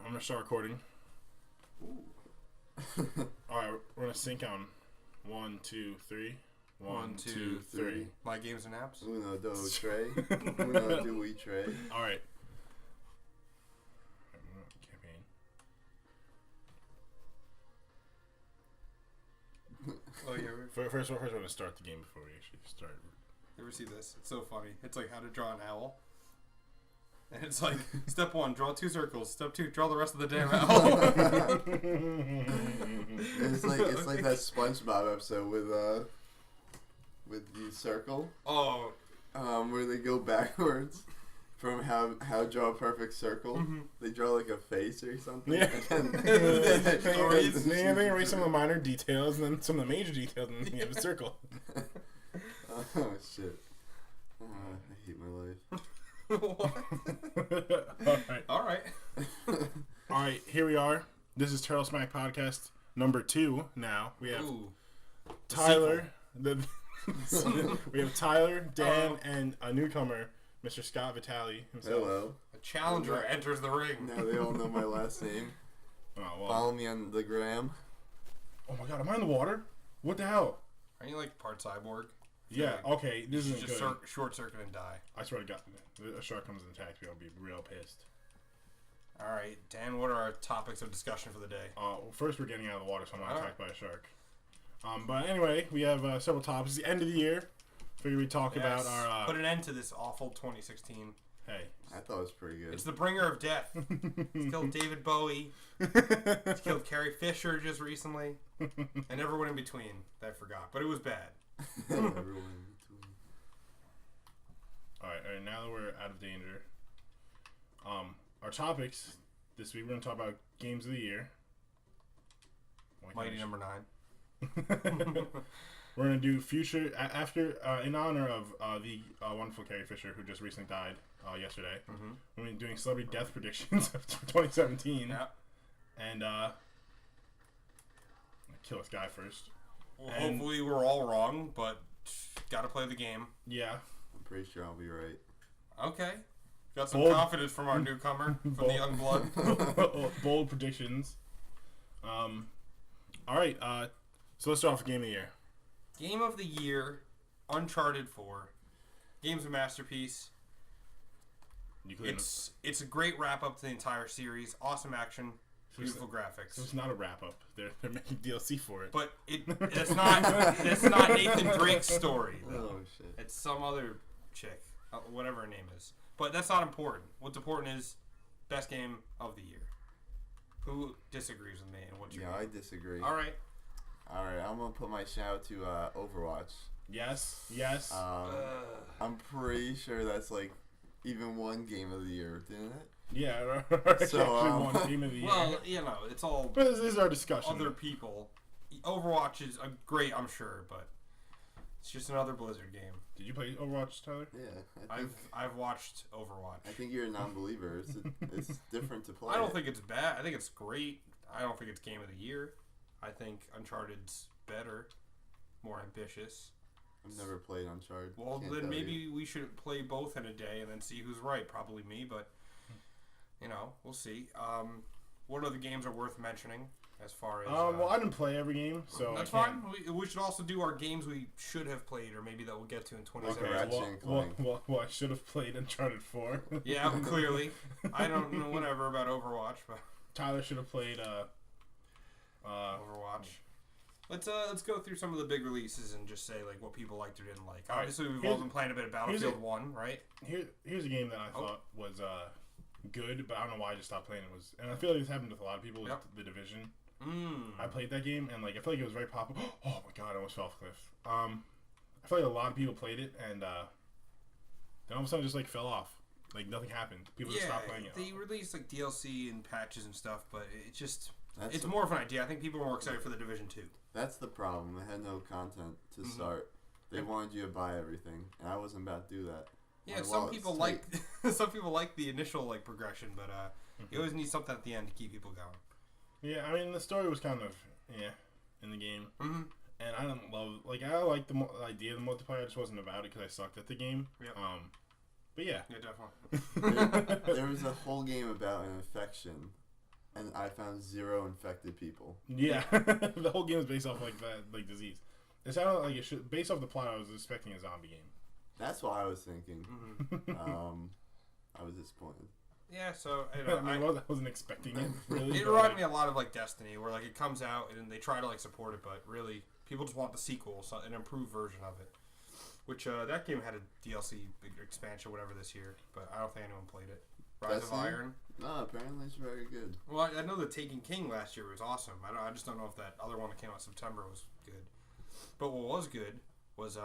I'm gonna start recording. Ooh. Alright, we're gonna sync on 1, 2, 3. 1, 2, 3. My games and apps. Uno, dos, tres. Uno, dos, tres. Alright. Campaign. Oh yeah. First, we're gonna start the game before we actually start. You ever see this? It's so funny. It's like how to draw an owl. And it's like, step 1, draw 2 circles. Step 2, draw the rest of the damn owl. It's like that SpongeBob episode with the circle. Oh. Where they go backwards from how draw a perfect circle. Mm-hmm. They draw like a face or something. Yeah. They erase some of the minor details and then some of the major details and then you have a circle. Oh shit. I hate my life. What? Alright. Alright, here we are. This is TurtleSmack Podcast number 2 now. We have Tyler. We have Tyler, Dan, and a newcomer, Mr. Scott Vitale himself. Hello. A challenger enters the ring. Now they all know my last name. Oh, well. Follow me on the gram. Oh my god, am I in the water? What the hell? Are you like part cyborg? Yeah, okay, this isn't just good. short circuit and die. I swear to God, a shark comes and attacks me, I'll be real pissed. Alright, Dan, what are our topics of discussion for the day? Well, first we're getting out of the water, so I'm not attacked by a shark. But anyway, we have several topics. It's the end of the year. Figured we'd talk about our... Put an end to this awful 2016. Hey. I thought it was pretty good. It's the bringer of death. It's killed David Bowie. It's killed Carrie Fisher just recently. And everyone in between that I forgot. But it was bad. Everyone in between. Alright, now that we're out of danger. Our topics this week, we're going to talk about games of the year. Mighty number 9. We're going to do future, after, in honor of the wonderful Carrie Fisher, who just recently died yesterday. Mm-hmm. We're going to be doing celebrity death predictions of 2017. Yeah. And, kill this guy first. Well, hopefully we're all wrong, but gotta play the game. Yeah. I'm pretty sure I'll be right. Okay. Got some Bold. confidence from our newcomer, from the young blood. Bold predictions. Alright, so let's start off with Game of the Year. Game of the Year, Uncharted 4. Game's a masterpiece. It's a great wrap-up to the entire series. Awesome action. Beautiful graphics. So it's not a wrap-up. They're making DLC for it. But it's not Nathan Drake's story, though. Oh shit. It's some other chick, whatever her name is. But that's not important. What's important is best game of the year. Who disagrees with me and what's your Yeah, game? I disagree. Alright, I'm gonna put my shout out to Overwatch. Yes. I'm pretty sure that's like even one game of the year, didn't it? Yeah, So, actually one Game of the Year. well, it's all But this is our discussion. other people. Overwatch is a great, I'm sure, but it's just another Blizzard game. Did you play Overwatch, Tyler? Yeah. I've watched Overwatch. I think you're a non-believer. It's different to play. I don't think it's bad. I think it's great. I don't think it's game of the year. I think Uncharted's better, more ambitious. I've never played Uncharted. Well, Can't then tell maybe you. we should play both in a day and then see who's right. Probably me, but we'll see. What other games are worth mentioning as far as? Well, I didn't play every game, so that's I can't. fine. We should also do our games we should have played, or maybe that we'll get to in 2017. Ratchet and Clank. Well, I should have played Uncharted 4. Yeah, clearly. I don't know whatever about Overwatch, but Tyler should have played Overwatch. Let's go through some of the big releases and just say like what people liked or didn't like. All right. Obviously, we've all been playing a bit of Battlefield 1, right? Here's a game that I thought was good, but I don't know why I just stopped playing it. And I feel like this happened with a lot of people. Yep. The Division. Mm. I played that game, and like I feel like it was very popular. Oh my god, I almost fell off a cliff. I feel like a lot of people played it, and then all of a sudden it just like fell off. Like nothing happened. People just stopped playing it. They released like DLC and patches and stuff, but it's more of an idea. I think people are more excited for the Division 2. That's the problem. They had no content to start. They wanted you to buy everything, and I wasn't about to do that. Yeah, some people like the initial like progression, but you always need something at the end to keep people going. Yeah, I mean the story was kind of in the game, and I don't love I like the idea of the multiplayer. I just wasn't about it because I sucked at the game. Yep. But yeah, definitely. There was a whole game about an infection and I found 0 infected people. Yeah, the whole game is based off like that, like disease. It sounded like it should, based off the plot. I was expecting a zombie game. That's what I was thinking. Mm-hmm. I was disappointed. Yeah, so I wasn't expecting it. Really, it reminded me a lot of like Destiny, where like it comes out and they try to like support it, but really people just want the sequel, so an improved version of it. Which that game had a DLC expansion, whatever, this year, but I don't think anyone played it. Rise of Iron. No, apparently it's very good. Well, I know the Taken King last year was awesome. I just don't know if that other one that came out in September was good. But what was good was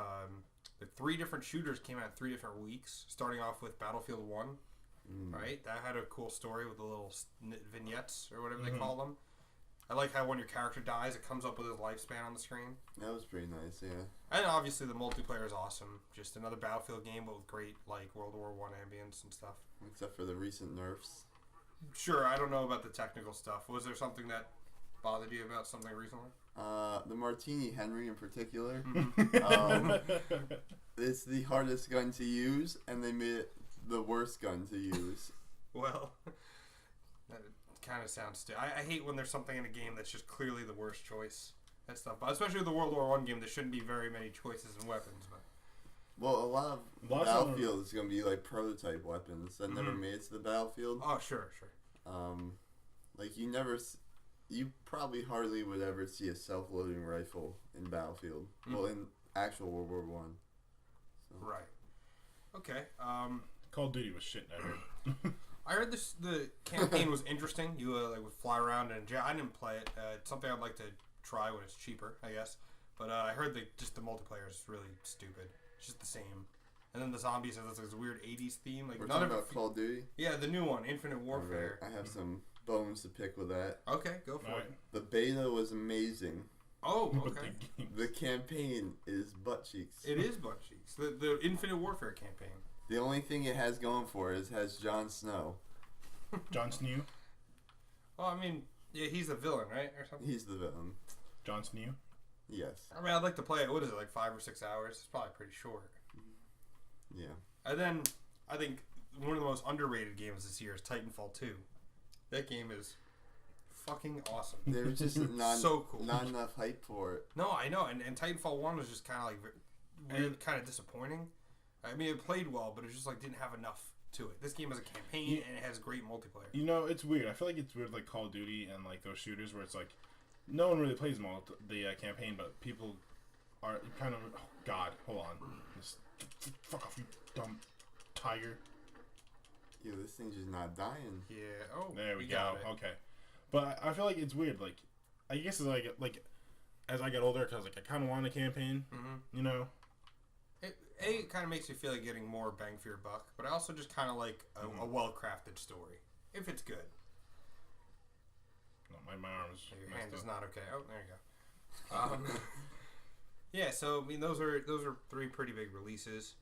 the 3 different shooters came out in 3 different weeks, starting off with Battlefield 1. Right? That had a cool story with the little vignettes, or whatever they call them. I like how when your character dies, it comes up with his lifespan on the screen. That was pretty nice, yeah. And obviously the multiplayer is awesome. Just another Battlefield game, but with great like World War I ambience and stuff. Except for the recent nerfs. Sure, I don't know about the technical stuff. Was there something that bothered you about something recently? The Martini Henry in particular. Mm-hmm. It's the hardest gun to use, and they made it the worst gun to use. Well, that kind of sounds stupid. I hate when there's something in a game that's just clearly the worst choice and stuff. But especially with the World War I game, there shouldn't be very many choices in weapons. But well, a lot of Battlefield is going to be like prototype weapons that never made it to the battlefield. Oh, sure. Like you probably hardly would ever see a self-loading rifle in Battlefield. Well, in actual World War One. So. Right. Okay. Call of Duty was shit. I heard the campaign was interesting. You like would fly around and I didn't play it. It's something I'd like to try when it's cheaper, I guess. But I heard just the multiplayer is really stupid. It's just the same. And then the zombies have this weird 80s theme. Like we're talking about Call of Duty? Yeah, the new one, Infinite Warfare. Right. I have some bones to pick with that. Okay, go for it. The beta was amazing. Oh, okay. The campaign is butt cheeks. It is butt cheeks. The Infinite Warfare campaign. The only thing it has going for it has Jon Snow. Jon Snow? Well, I mean, yeah, he's the villain, right? Or something? He's the villain. Jon Snow? Yes. I mean, I'd like to play it. What is it, like 5 or 6 hours? It's probably pretty short. Yeah. And then, I think one of the most underrated games this year is Titanfall 2. That game is fucking awesome. There was just so cool. Not enough hype for it. No, I know. And Titanfall 1 was just kind of like weird, kind of disappointing. I mean, it played well, but it just like didn't have enough to it. This game has a campaign and it has great multiplayer. You know, it's weird. I feel like it's weird, like Call of Duty and like those shooters where it's like no one really plays the campaign, but people are kind of. Oh God, hold on. Just fuck off, you dumb tiger. Yo, this thing's just not dying. Yeah. Oh, there we go. Okay, but I feel like it's weird. Like, I guess it's like as I get older, because like I kind of want a campaign. You know. It kind of makes you feel like getting more bang for your buck, but I also just kind of like a well-crafted story, if it's good. No, my arm's your hand is not okay. Oh, there you go. Yeah, so I mean, those are 3 pretty big releases.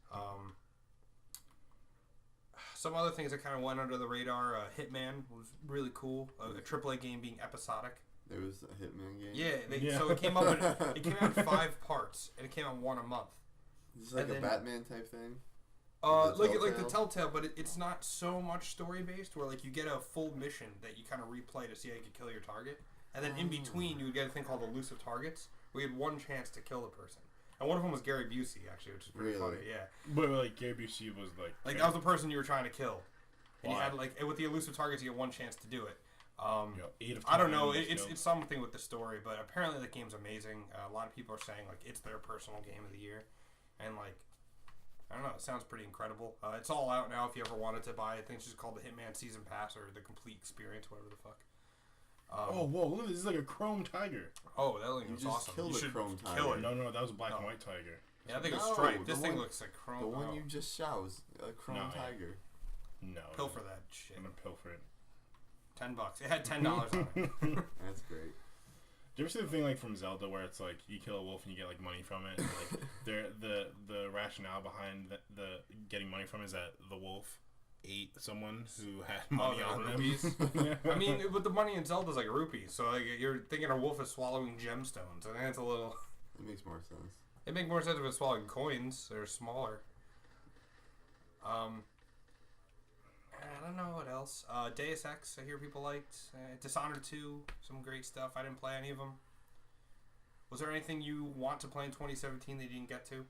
Some other things that kind of went under the radar. Hitman was really cool. A AAA game being episodic. There was a Hitman game. Yeah, so it came out. It came out in 5 parts, and it came out 1 a month. Is this like a Batman type thing? Like the Telltale, but it's not so much story based. Where like you get a full mission that you kind of replay to see how you can kill your target, and then in between you would get a thing called elusive targets, where you had 1 chance to kill the person. And one of them was Gary Busey, actually, which is pretty funny. Yeah. But like Gary Busey was like that was the person you were trying to kill, and you had like with the elusive targets you had 1 chance to do it. 8 of 10 I don't know. It's something with the story, but apparently the game's amazing. A lot of people are saying like it's their personal game of the year, and like I don't know, it sounds pretty incredible. It's all out now if you ever wanted to buy it. I think it's just called the Hitman Season Pass or the Complete Experience, whatever the fuck. Whoa! Look, this is like a chrome tiger. Oh, that thing was awesome. You should chrome tiger. kill it. No, that was a black and white tiger. Yeah, I think it's striped. This thing looks like chrome. The one you just shot was a chrome tiger. No. Pilfer that shit. I'm gonna pilfer it. $10. It had $10 on it. That's great. Do you ever see the thing like from Zelda where it's like you kill a wolf and you get like money from it? And, like the rationale behind the getting money from it is that the wolf ate someone who had money on them. I mean, but the money in Zelda is like rupees, so like you're thinking a wolf is swallowing gemstones. I think it's a little. It makes more sense. It makes more sense if it's swallowing coins. They're smaller. I don't know what else. Deus Ex, I hear people liked. Dishonored 2, some great stuff. I didn't play any of them. Was there anything you want to play in 2017 that you didn't get to?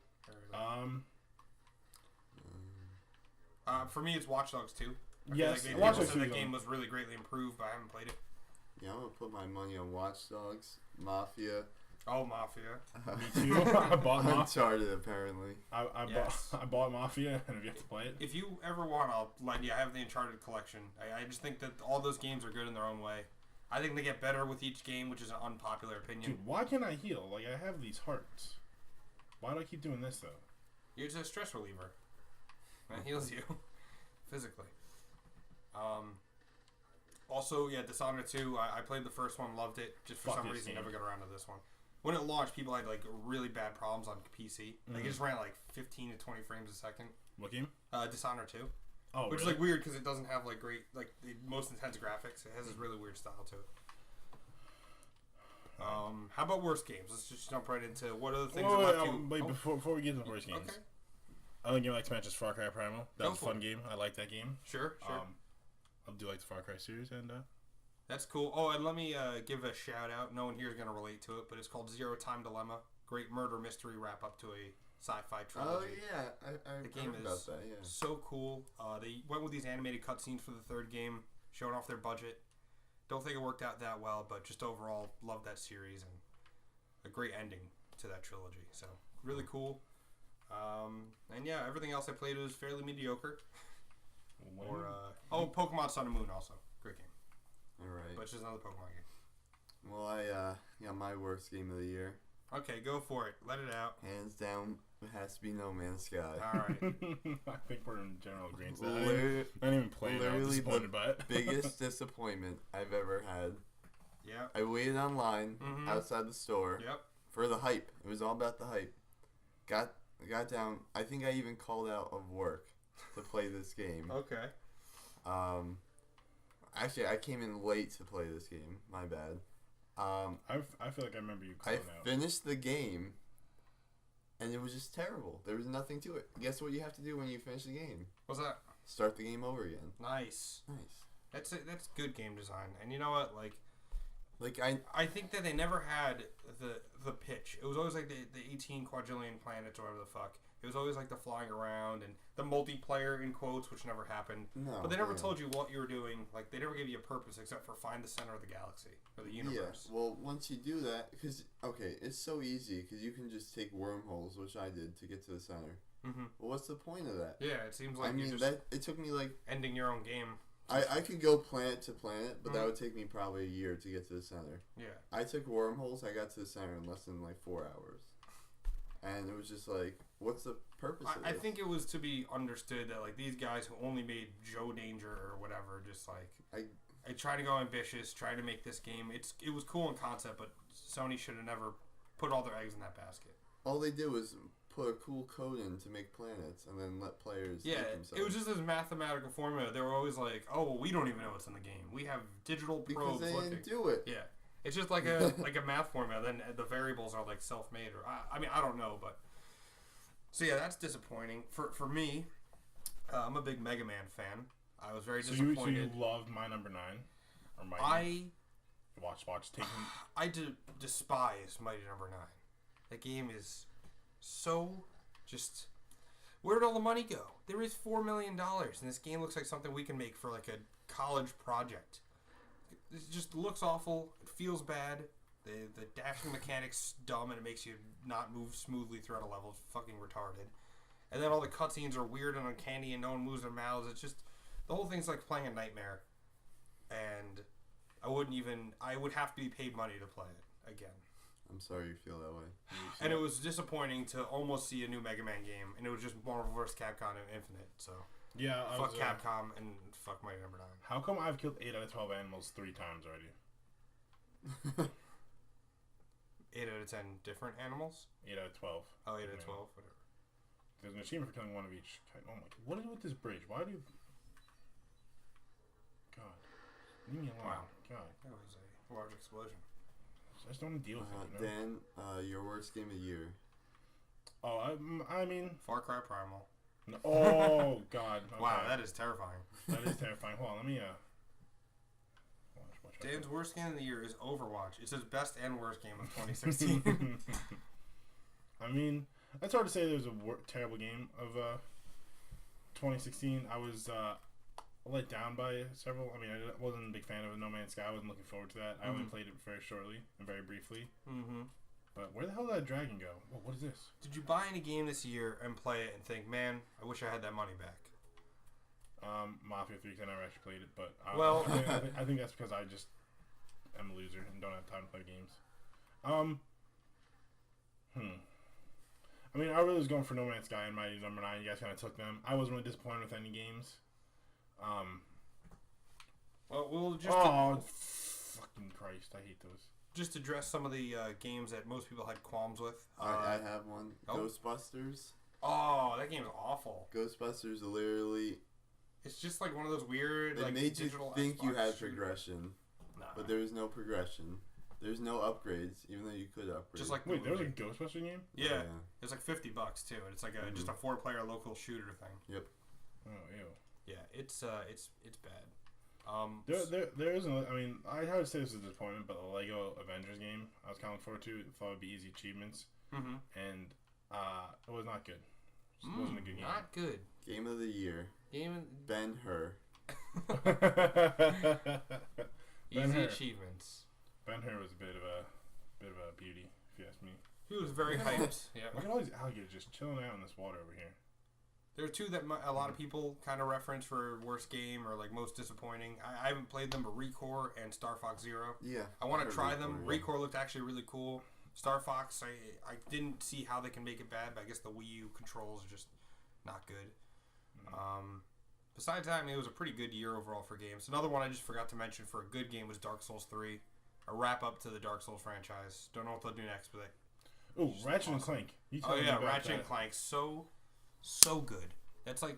For me, it's Watch Dogs 2. Yes, Watch Dogs 2. That game was really greatly improved, but I haven't played it. Yeah, I'm gonna put my money on Watch Dogs, Mafia. Oh, Mafia. Me too. I bought Mafia. Uncharted, apparently. I bought Mafia, and I've yet to play it. If you ever want, I'll lend you. I have the Uncharted collection. I just think that all those games are good in their own way. I think they get better with each game, which is an unpopular opinion. Dude, why can't I heal? Like, I have these hearts. Why do I keep doing this, though? It's a stress reliever. That heals you. Physically. Also, yeah, Dishonored 2, I played the first one, loved it. Just for some reason, never got around to this one. When it launched, people had, like, really bad problems on PC. Like, it just ran, like, 15 to 20 frames a second. What game? Dishonored 2. Oh, which is, like, weird because it doesn't have, like, great, like, the most intense graphics. It has this really weird style to it. How about worst games? Let's just jump right into what are the things that left you... Wait, before we get to the worst games. Okay. Another game I like to mention is Far Cry Primal. That was a fun game. I like that game. Sure. I do like the Far Cry series, and that's cool. Oh, and let me give a shout out. No one here is going to relate to it, but it's called Zero Time Dilemma. Great murder mystery wrap up to a sci-fi trilogy. Oh yeah, I the game heard is about that. Yeah, so cool. They went with these animated cutscenes for the third game, showing off their budget. Don't think it worked out that well, but just overall, love that series and a great ending to that trilogy. So really cool. And yeah, everything else I played was fairly mediocre. Pokemon Sun and Moon also. Great game. Alright. But it's just another Pokemon game. Well, I got my worst game of the year. Okay, go for it. Let it out. Hands down, it has to be No Man's Sky. Alright. I think we're in general agreement. I didn't even play it. I was disappointed by it. Biggest disappointment I've ever had. Yeah. I waited online outside the store for the hype. It was all about the hype. Got down. I think I even called out of work to play this game. Okay. Actually, I came in late to play this game. My bad. I feel like I remember you calling out. I finished the game, and it was just terrible. There was nothing to it. Guess what you have to do when you finish the game? What's that? Start the game over again. Nice. That's good game design. And you know what? I think that they never had the pitch. It was always like the 18 quadrillion planets or whatever the fuck. It was always like the flying around and the multiplayer in quotes, which never happened. No, but they never told you what you were doing. Like, they never gave you a purpose except for find the center of the galaxy or the universe. Yeah, well, once you do that, because, okay, it's so easy because you can just take wormholes, which I did, to get to the center. Mm-hmm. Well, what's the point of that? Yeah, it seems like it took me like... ending your own game. I could go planet to planet, but that would take me probably a year to get to the center. Yeah. I took wormholes, I got to the center in less than like 4 hours. And it was just like, what's the purpose of this? I think it was to be understood that like these guys who only made Joe Danger or whatever, just like I try to go ambitious, try to make this game. It was cool in concept, but Sony should have never put all their eggs in that basket. All they did was put a cool code in to make planets and then let players make themselves. It was just this mathematical formula. They were always like, oh, well, we don't even know what's in the game. We have digital probes because they didn't do it. Yeah. It's just like a math formula. Then the variables are like self-made, or I don't know, but so yeah, that's disappointing for me. I'm a big Mega Man fan. I was very disappointed. So you love My Number 9 or Mighty? Watch. Take him. I despise Mighty Number 9. That game is so just. Where'd all the money go? There is $4 million, and this game looks like something we can make for like a college project. It just looks awful. It feels bad. The dashing mechanics dumb, and it makes you not move smoothly throughout a level. It's fucking retarded. And then all the cutscenes are weird and uncanny, and no one moves their mouths. It's just the whole thing's like playing a nightmare. And I would have to be paid money to play it again. I'm sorry you feel that way. And it was disappointing to almost see a new Mega Man game, and it was just Marvel vs. Capcom Infinite. So yeah, fuck Capcom and fuck Mighty Number 9. How come I've killed 8 out of 12 animals 3 times already? 8 out of 10 different animals? 8 out of 12. Oh, 8 out of 12, whatever. There's an achievement for killing one of each type. Oh my god. What is it with this bridge? Why do you... God. Leave me alone. Wow. God. That was a large explosion. I just don't want to deal with it, you know? Dan, your worst game of the year. Oh, I mean... Far Cry Primal. Oh God! Okay. Wow, that is terrifying. That is terrifying. Hold on, let me watch Dan's worst game of the year is Overwatch. It says best and worst game of 2016. I mean, it's hard to say there's a terrible game of 2016. I was let down by several. I mean, I wasn't a big fan of No Man's Sky. I wasn't looking forward to that. I only played it very shortly and very briefly. Mm-hmm. But where the hell did that dragon go? Whoa, what is this? Did you buy any game this year and play it and think, man, I wish I had that money back? Mafia 3, 'cause I never actually played it, but well, I think that's because I just am a loser and don't have time to play games. I mean, I really was going for No Man's Sky in my number 9. You guys kind of took them. I wasn't really disappointed with any games. Well, we'll just... fucking Christ. I hate those. Just address some of the games that most people had qualms with. I have one. Ghostbusters. Oh, that game's awful. Ghostbusters literally... It's just like one of those weird, They like, made you digital think Xbox you had shooter. progression, Nah. but there was no progression. There's no upgrades, even though you could upgrade. Just like Wait, there was a Ghostbuster game? Yeah. It's like $50 too, and it's like just a 4-player local shooter thing. Yep. Oh, ew. Yeah, it's bad. There isn't. I mean, I would say this is a disappointment, but the Lego Avengers game I was kind of looking forward to. Thought it would be easy achievements, and it was not good. It wasn't a good game. Not good. Game of the year. Ben-Hur. Easy achievements. Ben-Hur was a bit of a beauty, if you ask me. He was very hyped. Yeah. Look at all these alligators just chilling out in this water over here. There are two that a lot of people kind of reference for worst game or like most disappointing. I haven't played them, but Recore and Star Fox Zero. Yeah. I want to try them. Recore looked actually really cool. Star Fox, I didn't see how they can make it bad, but I guess the Wii U controls are just not good. Besides that, I mean, it was a pretty good year overall for games. Another one I just forgot to mention for a good game was Dark Souls 3. A wrap up to the Dark Souls franchise. Don't know what they'll do next, but Ratchet and Clank. Ratchet and Clank, so good. That's like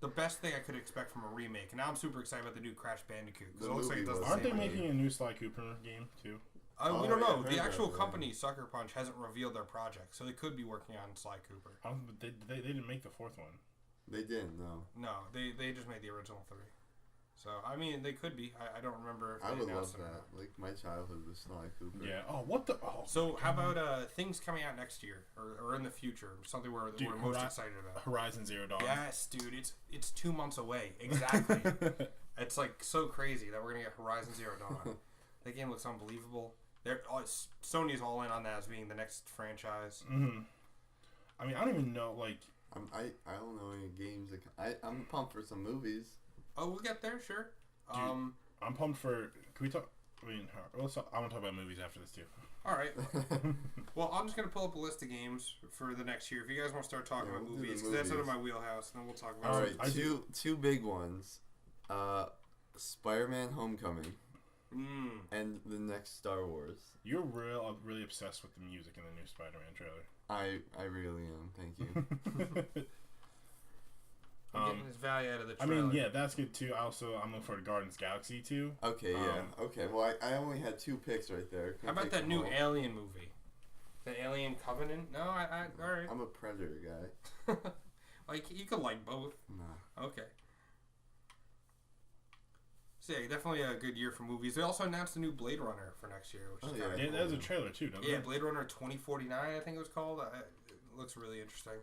the best thing I could expect from a remake. And now I'm super excited about the new Crash Bandicoot because it looks like it does the same. Aren't they making a new Sly Cooper game too? We don't know. The actual company, Sucker Punch, hasn't revealed their project, so they could be working on Sly Cooper. They didn't make the fourth one. They didn't, no. No, they just made the original 3. So, I mean, they could be. I don't remember. If I would love that. Like, my childhood was Sly Cooper. Yeah. Oh, what the? Oh. So, how about things coming out next year or in the future? Something we're most excited about. Horizon Zero Dawn. Yes, dude. It's 2 months away. Exactly. It's like so crazy that we're going to get Horizon Zero Dawn. That game looks unbelievable. Sony's all in on that as being the next franchise. Mm-hmm. I mean, I don't even know, like... I don't know any games. I'm pumped for some movies. Oh, we'll get there, sure. Dude, I'm pumped for... Can we talk... I mean, I want to talk about movies after this, too. All right. Well, I'm just going to pull up a list of games for the next year. If you guys want to start talking about movies, because that's out of my wheelhouse, and then we'll talk about All right, two big ones. Spider-Man Homecoming. And the next Star Wars. You're really obsessed with the music in the new Spider-Man trailer. I really am. Thank you. Getting his value out of the trailer. I mean, yeah, that's good too. I'm looking for Guardians Galaxy too. Okay, yeah. Okay, well, I only had 2 picks right there. How about that new Alien movie? The Alien Covenant? No, all right. I'm a Predator guy. Like, you could like both. Nah. Okay. So yeah, definitely a good year for movies. They also announced a new Blade Runner for next year, which is kind of cool. There's a trailer too, doesn't it? Blade Runner 2049, I think it was called. It looks really interesting.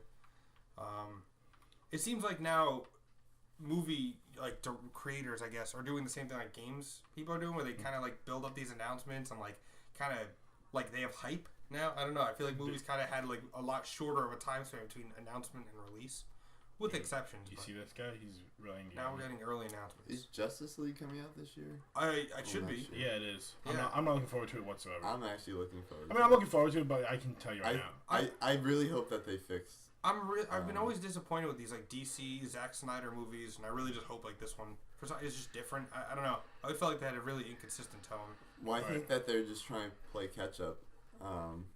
It seems like now movie creators, I guess, are doing the same thing like games people are doing, where they kind of like build up these announcements and like kind of like they have hype now. I don't know. I feel like movies kind of had like a lot shorter of a time span between announcement and release. With exceptions. Do you see this guy? He's really engaged. Now we're getting early announcements. Is Justice League coming out this year? It should be. Sure. Yeah, it is. Yeah. I'm not looking forward to it whatsoever. I'm actually looking forward to it. I mean, I'm looking forward to it, but I can tell you right now. I really hope that they fix. I've been always disappointed with these like DC, Zack Snyder movies, and I really just hope like this one is just different. I don't know. I always felt like they had a really inconsistent tone. Well, I think that they're just trying to play catch up.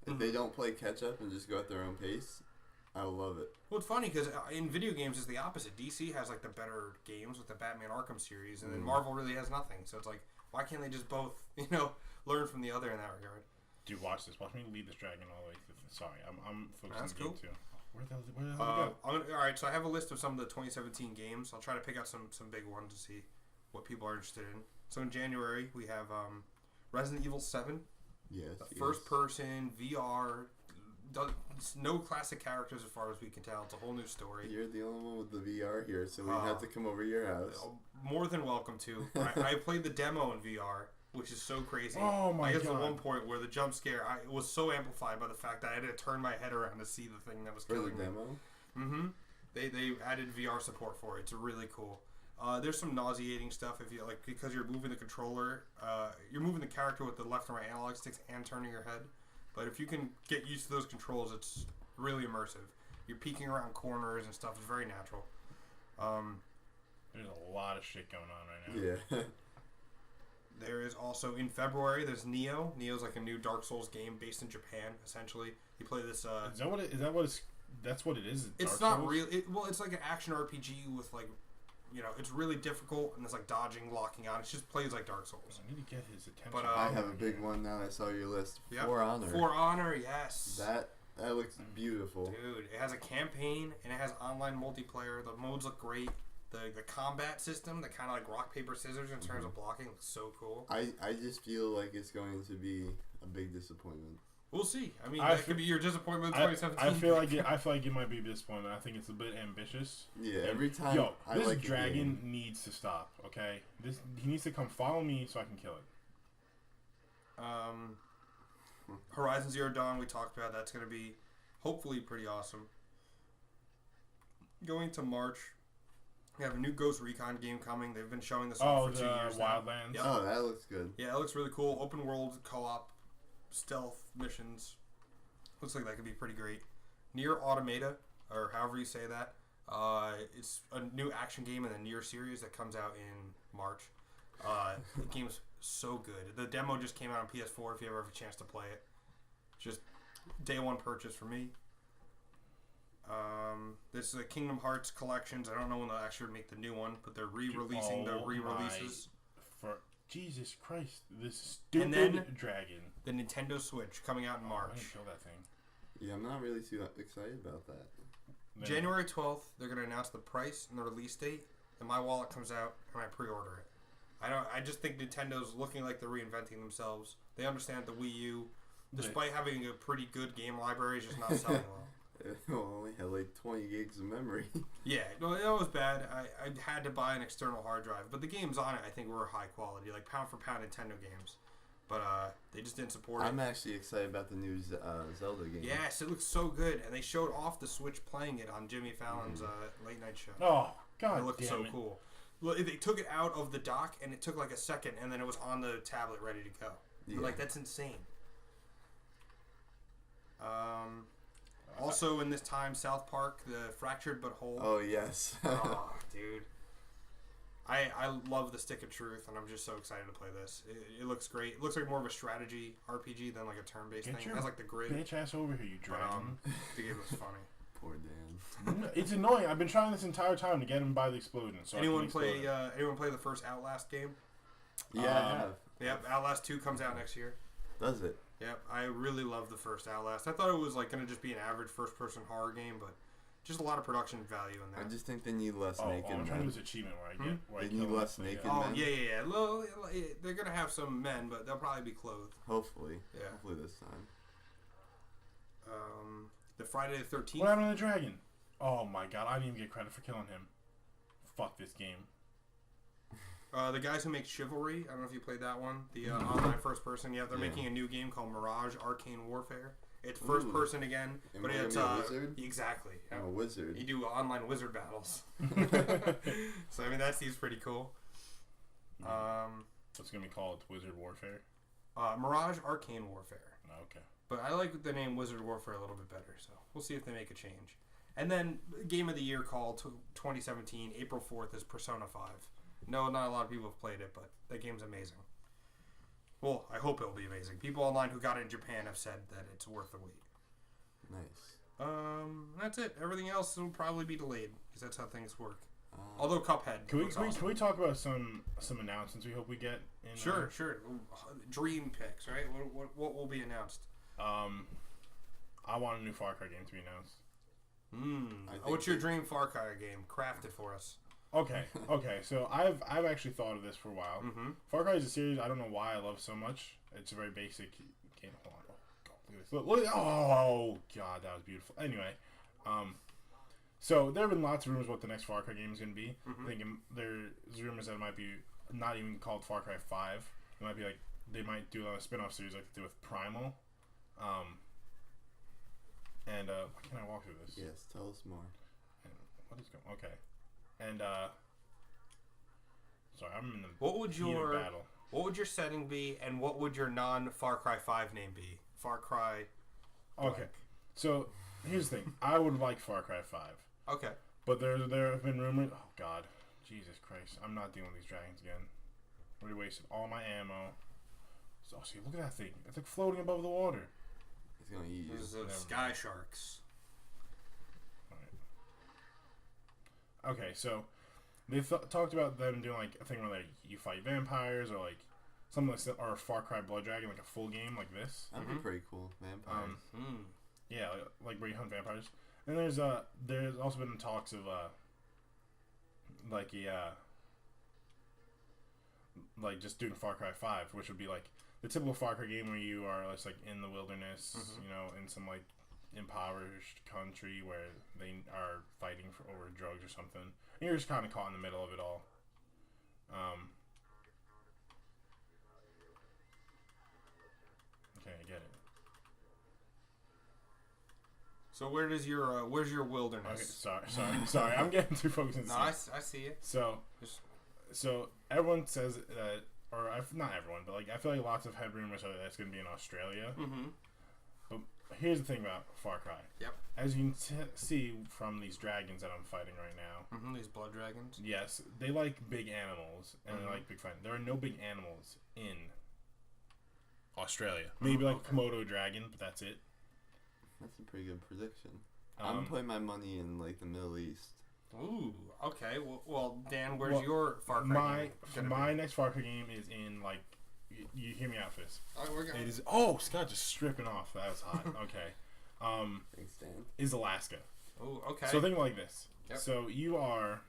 If they don't play catch up and just go at their own pace, I love it. Well, it's funny because in video games it's the opposite. DC has like the better games with the Batman Arkham series, and then Marvel really has nothing. So it's like, why can't they just both, learn from the other in that regard? Dude, watch this. Watch me lead this dragon all the way. Sorry, I'm focusing on the game too. Where the hell all right, so I have a list of some of the 2017 games. I'll try to pick out some big ones to see what people are interested in. So in January, we have Resident Evil 7. Yes. First person, VR. No classic characters as far as we can tell. It's a whole new story. You're the only one with the VR here, so we have to come over to your house. More than welcome to. I played the demo in VR, which is so crazy. Oh my god! I guess at one point where the jump scare was so amplified by the fact that I had to turn my head around to see the thing that was killing me. Demo? Mm-hmm. They added VR support for it. It's really cool. There's some nauseating stuff if you like because you're moving the controller. You're moving the character with the left and right analog sticks and turning your head. But if you can get used to those controls, it's really immersive. You're peeking around corners and stuff. It's very natural. There's a lot of shit going on right now. Yeah. There is also, in February, there's Neo. Neo's like a new Dark Souls game based in Japan, essentially. You play this... That's what it is? It's Dark not real... Well, it's like an action RPG with like... You know, it's really difficult, and it's like dodging, locking on. It just plays like Dark Souls. I need to get his attention. But, I have a big one now. I saw your list. Yep. For Honor. For Honor, yes. That looks beautiful. Dude, it has a campaign, and it has online multiplayer. The modes look great. The combat system, the kind of like rock, paper, scissors in terms of blocking, looks so cool. I just feel like it's going to be a big disappointment. We'll see. I mean, that could be your disappointment in 2017. I feel like it might be a disappointment. I think it's a bit ambitious. Yeah, every time. This like dragon needs to stop. Okay, he needs to come follow me so I can kill it. Horizon Zero Dawn, we talked about. That's going to be hopefully pretty awesome. Going to March, we have a new Ghost Recon game coming. They've been showing this off for 2 years now. Wildlands. Yep. Oh, that looks good. Yeah, it looks really cool. Open world co-op stealth missions. Looks like that could be pretty great. Nier Automata, or however you say that. It's a new action game in the Nier series that comes out in March. The game's so good. The demo just came out on PS4 if you ever have a chance to play it. Just day one purchase for me. This is a Kingdom Hearts collections. I don't know when they'll actually make the new one, but they're re-releasing the re-releases. For Jesus Christ, this stupid dragon. The Nintendo Switch coming out in March. I didn't kill that thing. Yeah, I'm not really too excited about that. January 12th, they're going to announce the price and the release date, and my wallet comes out and I pre-order it. I just think Nintendo's looking like they're reinventing themselves. They understand the Wii U, despite having a pretty good game library, is just not selling well. It only had like 20 gigs of memory. Yeah, no, it was bad. I had to buy an external hard drive, but the games on it I think were high quality, like pound for pound Nintendo games. But they just didn't support it. I'm actually excited about the new Zelda game. Yes, it looks so good, and they showed off the Switch playing it on Jimmy Fallon's late night show. Oh God, it looked so cool. Well, they took it out of the dock, and it took like a second, and then it was on the tablet ready to go. Yeah. Like that's insane. Also in this time, South Park, the Fractured But Whole. Oh yes. Oh, dude. I love the Stick of Truth, and I'm just so excited to play this. It looks great. It looks like more of a strategy RPG than like a turn-based thing. It has like the grid. Bitch ass over here, you dragon. The game was funny. Poor Dan. It's annoying. I've been trying this entire time to get him by the explosion. So anyone play the first Outlast game? Yeah, I have. Yep, Outlast 2 comes out next year. Does it? Yep, I really love the first Outlast. I thought it was like going to just be an average first-person horror game, but just a lot of production value in there. I just think they need less naked men. I'm trying to do this achievement where I they need less naked men. Oh, yeah. They're going to have some men, but they'll probably be clothed. Hopefully. Yeah. Hopefully this time. The Friday the 13th. What happened to the dragon? Oh my God, I didn't even get credit for killing him. Fuck this game. The guys who make Chivalry, I don't know if you played that one. The online first person. Yeah, they're making a new game called Mirage Arcane Warfare. It's first person again, but it's a wizard? Exactly. I'm a wizard. You do online wizard battles. So I mean that seems pretty cool. What's gonna be called? Wizard Warfare. Mirage Arcane Warfare. Oh, okay. But I like the name Wizard Warfare a little bit better, so we'll see if they make a change. And then Game of the Year called 2017, April 4th is Persona 5. No, not a lot of people have played it, but that game's amazing. Well, I hope it'll be amazing. People online who got it in Japan have said that it's worth the wait. Nice. That's it. Everything else will probably be delayed because that's how things work. Although Cuphead. Can we talk about some announcements we hope we get? Sure. Dream picks, right? What will be announced? I want a new Far Cry game to be announced. What's your dream Far Cry game? Craft it for us. Okay. So I've actually thought of this for a while. Mm-hmm. Far Cry is a series I don't know why I love so much. It's a very basic game. Hold on. Oh, God, look at this. Oh God, that was beautiful. Anyway, so there have been lots of rumors what the next Far Cry game is going to be. Mm-hmm. I think there's rumors that it might be not even called Far Cry 5. It might be like they might do a spin-off series like they do with Primal. And can I walk through this? Yes, tell us more. What is going? Okay, and sorry, I'm in the battle. What would your setting be, and what would your non-Far Cry 5 name be? Far Cry. Okay, so here's the thing. I would like Far Cry 5. Okay. But there have been rumors. Oh God, Jesus Christ! I'm not dealing with these dragons again. Already wasted all my ammo. So see, look at that thing. It's like floating above the water. It's gonna eat you. There's those sky sharks. Right. Okay, so they talked about them doing like a thing where like you fight vampires or like something like that, or a Far Cry Blood Dragon, like a full game like this. That'd be pretty cool, vampires. Yeah, like where you hunt vampires. And there's also been talks of like just doing Far Cry 5, which would be like the typical Far Cry game where you are just like in the wilderness, you know, in some like impoverished country where they are fighting over drugs or something. And you're just kind of caught in the middle of it all. Okay, I get it. So where's your wilderness? Okay, sorry. I'm getting too focused. No, I see it. So everyone says that, or not everyone, but like I feel like lots of head rumors are that it's going to be in Australia. Mm-hmm. But here's the thing about Far Cry. Yep. As you can see from these dragons that I'm fighting right now. Mm-hmm, these blood dragons. Yes, they like big animals and they like big fighting. There are no big animals in Australia. Maybe like a Komodo dragon, but that's it. That's a pretty good prediction. I'm putting my money in like the Middle East. Ooh, okay. Well, Dan, where's your Far Cry game? My next Far Cry game is in like. You hear me out, Fizz. We're going. It is. Oh, Scott just stripping off. That was hot. Okay. Thanks, Dan. Is Alaska. Oh, okay. So think like this. Yep. So you are,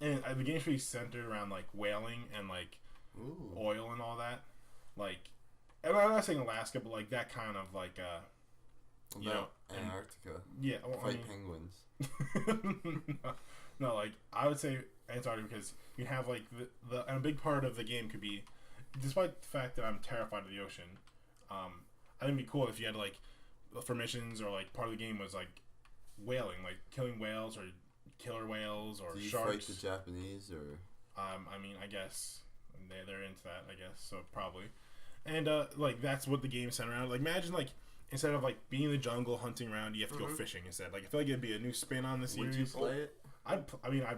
and the game's pretty centered around like whaling and like oil and all that. Like, and I'm not saying Alaska, but like that kind of like you know, Antarctica. Yeah, well, fight penguins. no, like I would say Antarctica because you have like the and a big part of the game could be, despite the fact that I'm terrified of the ocean, I think it'd be cool if you had like for missions or like part of the game was like whaling, like killing whales or killer whales or Do you sharks. fight the Japanese or? I mean, I guess they're into that. I guess so, probably. And like that's what the game's centered around. Like imagine like. Instead of like being in the jungle hunting around, you have to go fishing instead. Like I feel like it'd be a new spin on the series. Would you play it? I'd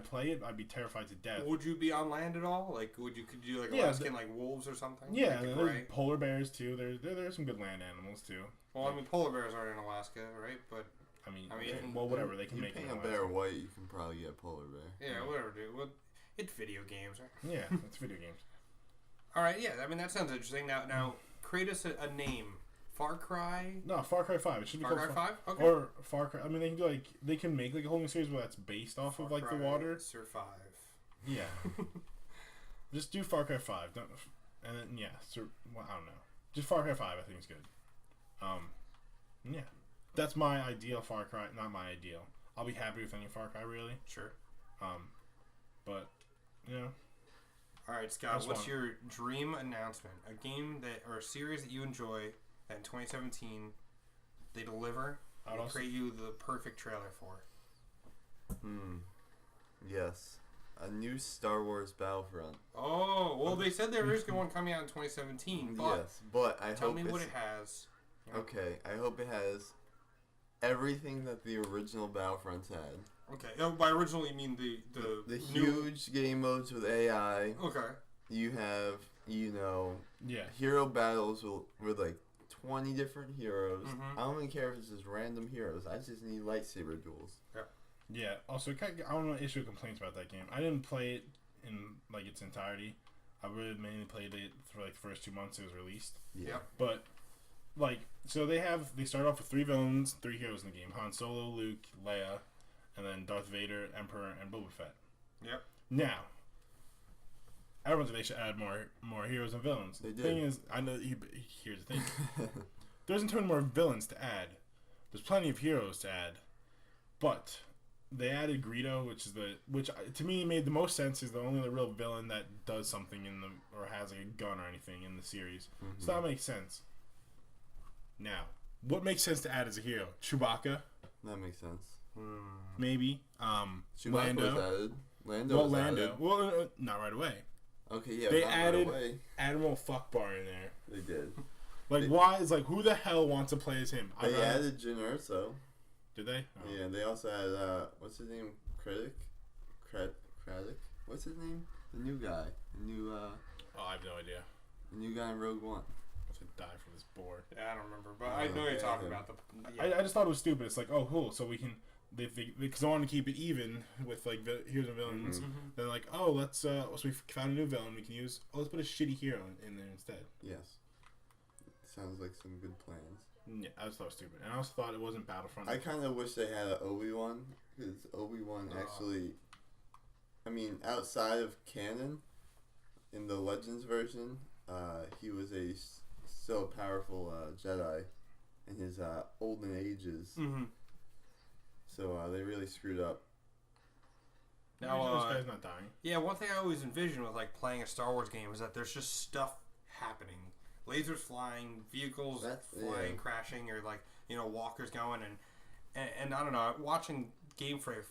play it. I'd be terrified to death. Would you be on land at all? Like could you do like Alaskan like wolves or something? Yeah, like there's polar bears too. There's some good land animals too. Well, I mean polar bears aren't in Alaska, right? But I mean well, whatever they can make. Paint a bear white, you can probably get a polar bear. Yeah, whatever, dude. Well, it's video games, right? Yeah, it's video games. All right, yeah. I mean that sounds interesting. Now create us a name. Far Cry? No, Far Cry 5. It should be Far called Cry 5? Okay. Or Far Cry. I mean, they can do like they can make like a whole new series where that's based off of like the water. Survive. Yeah. Just do Far Cry 5. And then well, I don't know. Just Far Cry 5. I think is good. Yeah. That's my ideal Far Cry. Not my ideal. I'll be happy with any Far Cry really. Sure. But you know. All right, Scott. What's your dream announcement? A game or a series that you enjoy. That in 2017, they deliver and create you the perfect trailer for. Yes. A new Star Wars Battlefront. Oh, well, they said there is one coming out in 2017. But yes, but tell me what it has. Okay, I hope it has everything that the original Battlefronts had. Okay. Oh, by original, you mean the huge game modes with AI. Okay. You have, hero battles with like 20 different heroes. I don't even care if it's just random heroes. I just need lightsaber duels. Yeah. Also, I don't know issue complaints about that game. I didn't play it in like its entirety. I really mainly played it for like the first 2 months it was released. Yeah. But so they start off with 3 villains, 3 heroes in the game: Han Solo, Luke, Leia, and then Darth Vader, Emperor, and Boba Fett. Yep. Now, everyone's they should add more heroes and villains. They The did. thing is, I know. Here's the thing: there isn't too many more villains to add. There's plenty of heroes to add, but they added Greedo, which to me made the most sense. Is the only other real villain that does something or has like a gun or anything in the series. Mm-hmm. So that makes sense. Now, what makes sense to add as a hero? Chewbacca, That makes sense. maybe. Chewbacca Lando. was added. Lando was added. Well, not right away. Okay, yeah. They not added right away. Admiral Fuckbar in there. They did. Why is who the hell wants to play as him? They added Jyn Erso. Did they? Oh. Yeah, they also had what's his name? Kraddick? What's his name? The new guy. The new Oh, I have no idea. the new guy in Rogue One. I should die from this board. Yeah, I don't remember, but I know you're talking about the. I just thought it was stupid. It's like, oh, cool. So we can, because I want to keep it even with heroes and villains. Mm-hmm. Then let's so we found a new villain we can use. Oh, let's put a shitty hero in there instead. Yes. Sounds like some good plans. Yeah, I just thought it was stupid, and I also thought it wasn't Battlefront. I kind of wish they had an Obi-Wan, because Obi-Wan actually, I mean, outside of canon, in the Legends version, he was so powerful Jedi in his olden ages. Mm-hmm. So they really screwed up. Now, this guy's not dying. Yeah, one thing I always envision with playing a Star Wars game is that there's just stuff happening. Lasers flying, vehicles flying, crashing, or walkers going, and I don't know. Watching gameplay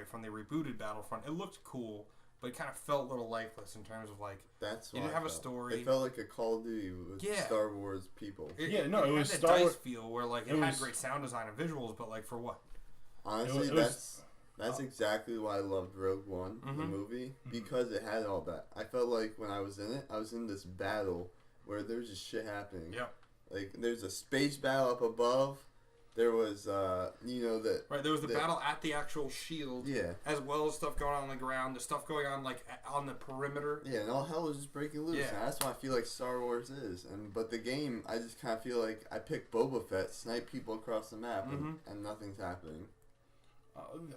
from the rebooted Battlefront, it looked cool, but it kind of felt a little lifeless in terms of That's you what didn't have a story. It felt like a Call of Duty with Star Wars people. It it was had Star that Wars DICE feel where it had great sound design and visuals, but for what? Honestly, that's exactly why I loved Rogue One, Mm-hmm. the movie, because it had all that. I felt like when I was in it, I was in this battle where there's just shit happening. Yep. There's a space battle up above. There was, the... Right, there was the battle at the actual shield. Yeah. As well as stuff going on the ground. The stuff going on, on the perimeter. Yeah, and all hell was just breaking loose. Yeah. And that's what I feel like Star Wars is. But the game, I just kind of feel like I picked Boba Fett, snipe people across the map, and nothing's happening.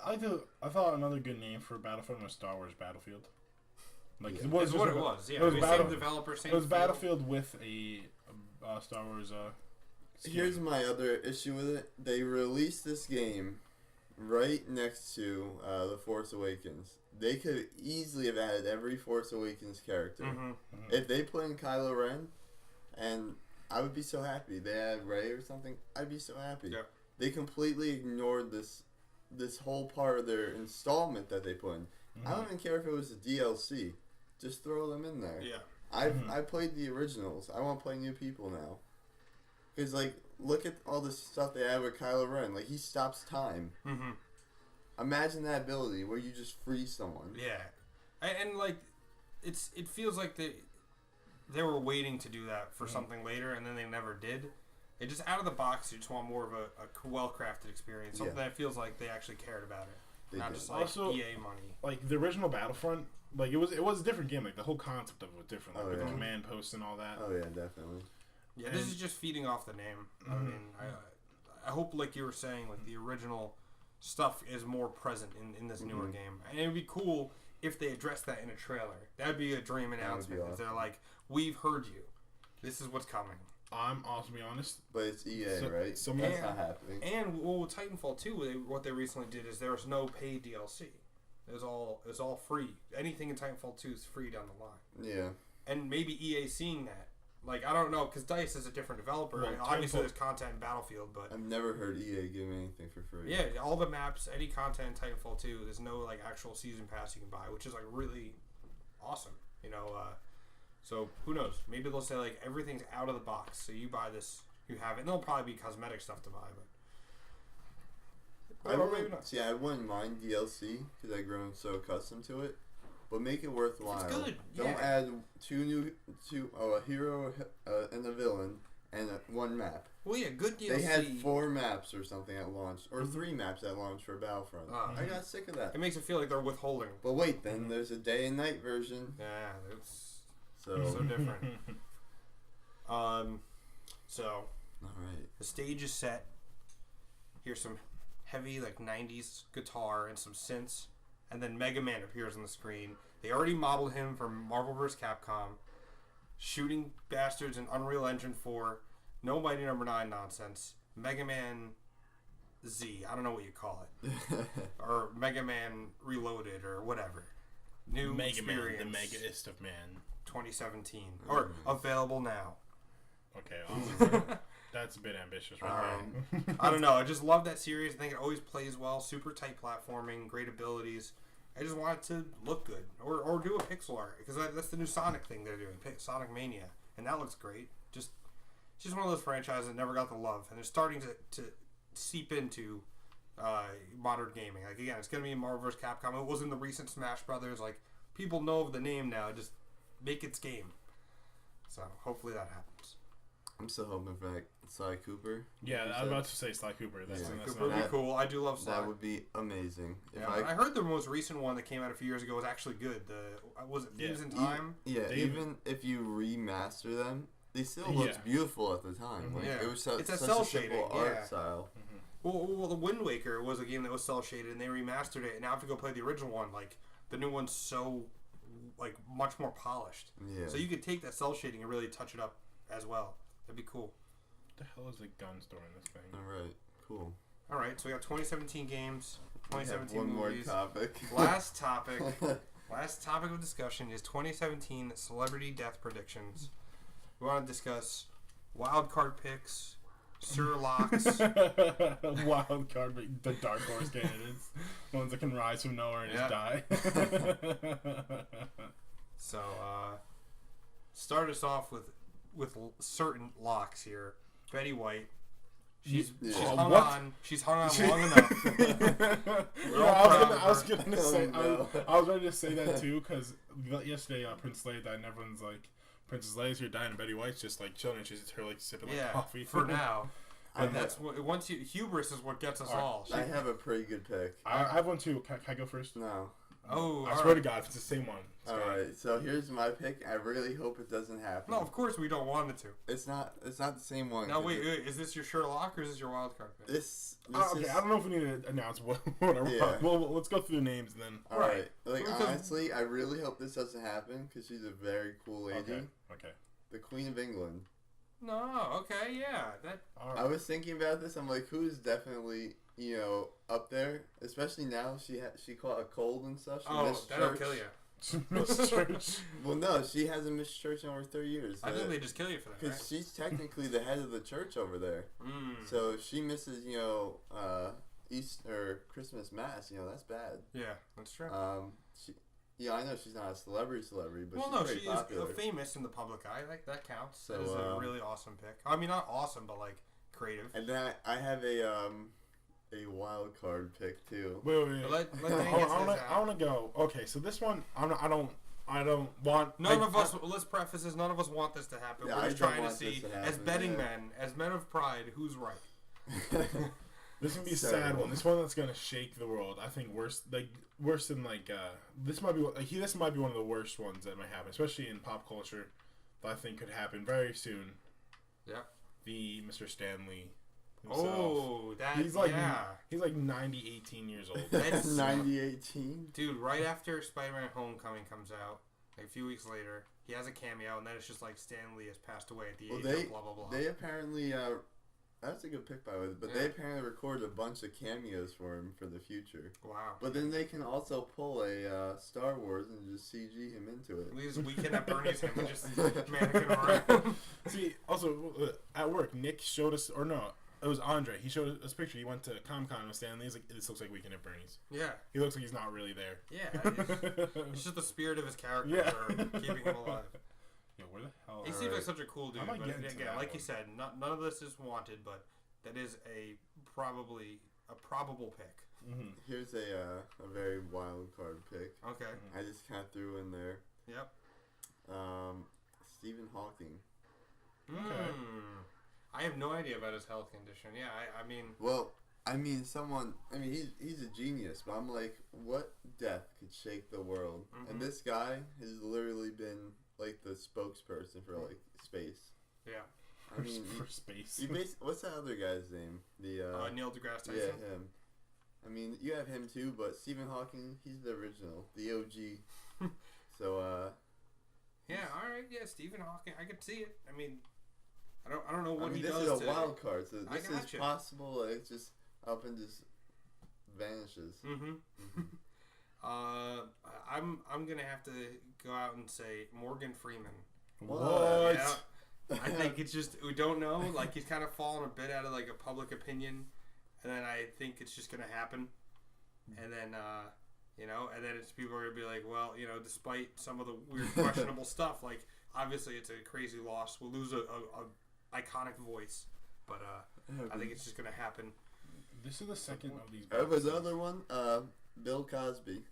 I thought another good name for Battlefront was Star Wars Battlefield. It's what it was. Yeah, it was same developer, same. It was field. Battlefield with a Star Wars. Here's my other issue with it. They released this game right next to The Force Awakens. They could easily have added every Force Awakens character. If they put in Kylo Ren, and I would be so happy. They add Rey or something, I'd be so happy. Yep. They completely ignored this whole part of their installment that they put in. I don't even care if it was a DLC. Just throw them in there. Yeah. I played the originals. I want to play new people now. Because, look at all this stuff they add with Kylo Ren. He stops time. Mm-hmm. Imagine that ability where you just freeze someone. Yeah. And it feels like they were waiting to do that for something later, and then they never did. It just out of the box, you just want more of a well-crafted experience. Something that feels like they actually cared about it. They Not did. just Also, EA money. The original Battlefront, it was a different game. The whole concept of it was different. With the yeah. command posts and all that. Oh, yeah, definitely. Yeah, this is just feeding off the name. I mean, I hope, you were saying, the original stuff is more present in this newer game. And it would be cool if they addressed that in a trailer. That would be a dream announcement. Awesome. If they're like, we've heard you. This is what's coming. I'm also be honest. But it's EA, right? So that's not happening. And with Titanfall 2, what they recently did is there was no paid DLC. It was all free. Anything in Titanfall 2 is free down the line. Yeah. And maybe EA seeing that. I don't know, because DICE is a different developer. Well, Obviously, there's content in Battlefield, but... I've never heard EA give me anything for free. Yeah, all the maps, any content in Titanfall 2, there's no, actual season pass you can buy, which is, really awesome. So, who knows? Maybe they'll say, everything's out of the box, so you buy this, you have it. And there'll probably be cosmetic stuff to buy, but... I wouldn't mind DLC, because I've grown so accustomed to it. But make it worthwhile. It's good. Don't add a hero and a villain and one map. Well, yeah, good DLC. They had 4 maps or something at launch, or 3 maps at launch for Battlefront. I got sick of that. It makes it feel like they're withholding. But wait, then there's a day and night version. Yeah, it's so different. So All right. The stage is set. Here's some heavy, like, 90s guitar and some synths. And then Mega Man appears on the screen. They already modeled him from Marvel vs. Capcom. Shooting bastards in Unreal Engine 4. No Mighty Number 9 nonsense. Mega Man Z. I don't know what you call it. Or Mega Man Reloaded or whatever. New Mega experience. Man, the megaist of man. 2017. Or available now. Okay, awesome. That's a bit ambitious right now. I don't know. I just love that series. I think it always plays well. Super tight platforming, great abilities. I just want it to look good. Or do a pixel art. Because that's the new Sonic thing they're doing. Sonic Mania. And that looks great. Just one of those franchises that never got the love. And they're starting to seep into modern gaming. Like, again, it's going to be in Marvel vs. Capcom. It was in the recent Smash Brothers. Like, people know the name now. Just make its game. So, hopefully that happens. I'm still hoping for like Sly Cooper. Yeah, I was about to say Sly Cooper. That's Cooper would be cool. I do love Sly. That would be amazing. Yeah, I heard the most recent one that came out a few years ago was actually good. Was it Thieves in Time? Even if you remaster them, they still looked beautiful at the time. Like, it was such a simple art style. Well, the Wind Waker was a game that was cel shaded, and they remastered it. And now if you go play the original one, like the new one's so like much more polished. Yeah. So you could take that cel shading and really touch it up as well. That'd be cool. What the hell is a gun store in this thing? Alright, cool. Alright, so we got 2017 games, 2017 one movies. more topic. Last topic. Last topic of discussion is 2017 celebrity death predictions. We want to discuss wild card picks, Sherlocks. Wild card, the dark horse candidates. Ones that can rise from nowhere and just die. So, start us off with certain locks here. Betty White. She's hung on. She's hung on long enough. I was gonna say. I was ready to say that too because yesterday Prince Leia died, and everyone's like, Princess Leia's here dying, and Betty White's just like chilling. She's just her like sipping like coffee for now. And that's what hubris is what gets us all. I have a pretty good pick. I have one too. Can I go first? No. Oh, I swear to God, if it's the same one. Alright, so here's my pick. I really hope it doesn't happen. No, of course we don't want it to. It's not the same one. Now wait, is this your Sherlock or is this your wild card pick? This okay, is... I don't know if we need to announce what well, let's go through the names and then. Alright, like honestly, I really hope this doesn't happen because she's a very cool lady. Okay. The Queen of England. No, okay, yeah. I was thinking about this. I'm like, who's definitely, up there? Especially now, she caught a cold and stuff. That'll kill you. Missed church. Well, no, she hasn't missed church in over 30 years. I think they just kill you for that. Because she's technically the head of the church over there. So if she misses, Easter or Christmas Mass, that's bad. Yeah, that's true. I know she's not a celebrity, but she's she popular. Is famous in the public eye. Like that counts. So, that is a really awesome pick. I mean, not awesome, but like creative. And then I have a wild card pick too. Wait. I want to go. Okay, so this one, I don't want. None of us. Let's preface this. None of us want this to happen. We're just trying to see, as betting men, as men of pride, who's right. This is gonna be a sad one. This one that's gonna shake the world. I think worse than this might be one of the worst ones that might happen, especially in pop culture. That I think could happen very soon. Yeah. The Mr. Stanley himself. Oh, he's like 90, 18 years old. That's 90, 18? Dude, right after Spider-Man Homecoming comes out, like a few weeks later, he has a cameo, and then it's just like Stan Lee has passed away at the age of blah blah blah. They apparently that's a good pick by the way, but they apparently recorded a bunch of cameos for him for the future. Wow. But then they can also pull a Star Wars and just CG him into it. These Weekend at Bernie's him and just mannequin around. See, also at work, Nick showed us, or no, it was Andre. He showed us a picture. He went to Comic-Con with Stanley. He's like, this looks like Weekend at Bernie's. Yeah. He looks like he's not really there. Yeah. It's just the spirit of his character keeping him alive. Yeah, where the hell? He seems like such a cool dude. But again, like you one. said, none of this is wanted, but that is probably a probable pick. Mm-hmm. Here's a very wild card pick. Okay. I just kind of threw in there. Yep. Stephen Hawking. Okay. I have no idea about his health condition. Yeah, I mean... Well, he's a genius, but I'm like, what death could shake the world? Mm-hmm. And this guy has literally been, like, the spokesperson for, like, space. Yeah. I mean, for space. What's that other guy's name? The Neil deGrasse Tyson. Yeah, him. I mean, you have him too, but Stephen Hawking, he's the original, the OG. So, yeah, all right, yeah, Stephen Hawking, I could see it. I mean, I don't know what he does. This is a wild card, so this is you. possible. It's just up and just vanishes. I'm gonna have to go out and say Morgan Freeman. What? Yeah, I think it's just we don't know. Like he's kind of fallen a bit out of like a public opinion, and then I think it's just gonna happen, and then and then it's people are gonna be like, well, despite some of the weird questionable stuff, like obviously it's a crazy loss. We'll lose a iconic voice, but I think it's just gonna happen. This is the second of these. There was another one. Bill Cosby.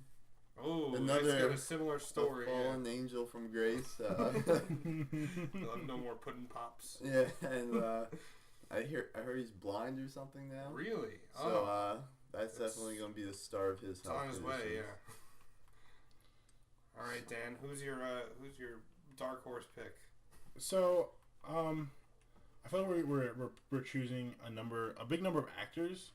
Oh, another got a similar story. Fallen angel from grace. He'll have no more pudding pops. Yeah, and I heard he's blind or something now. Really? So that's definitely gonna be the star of his. It's on his way, yeah. All right, Dan. Who's your dark horse pick? So, I feel like we're choosing a big number of actors.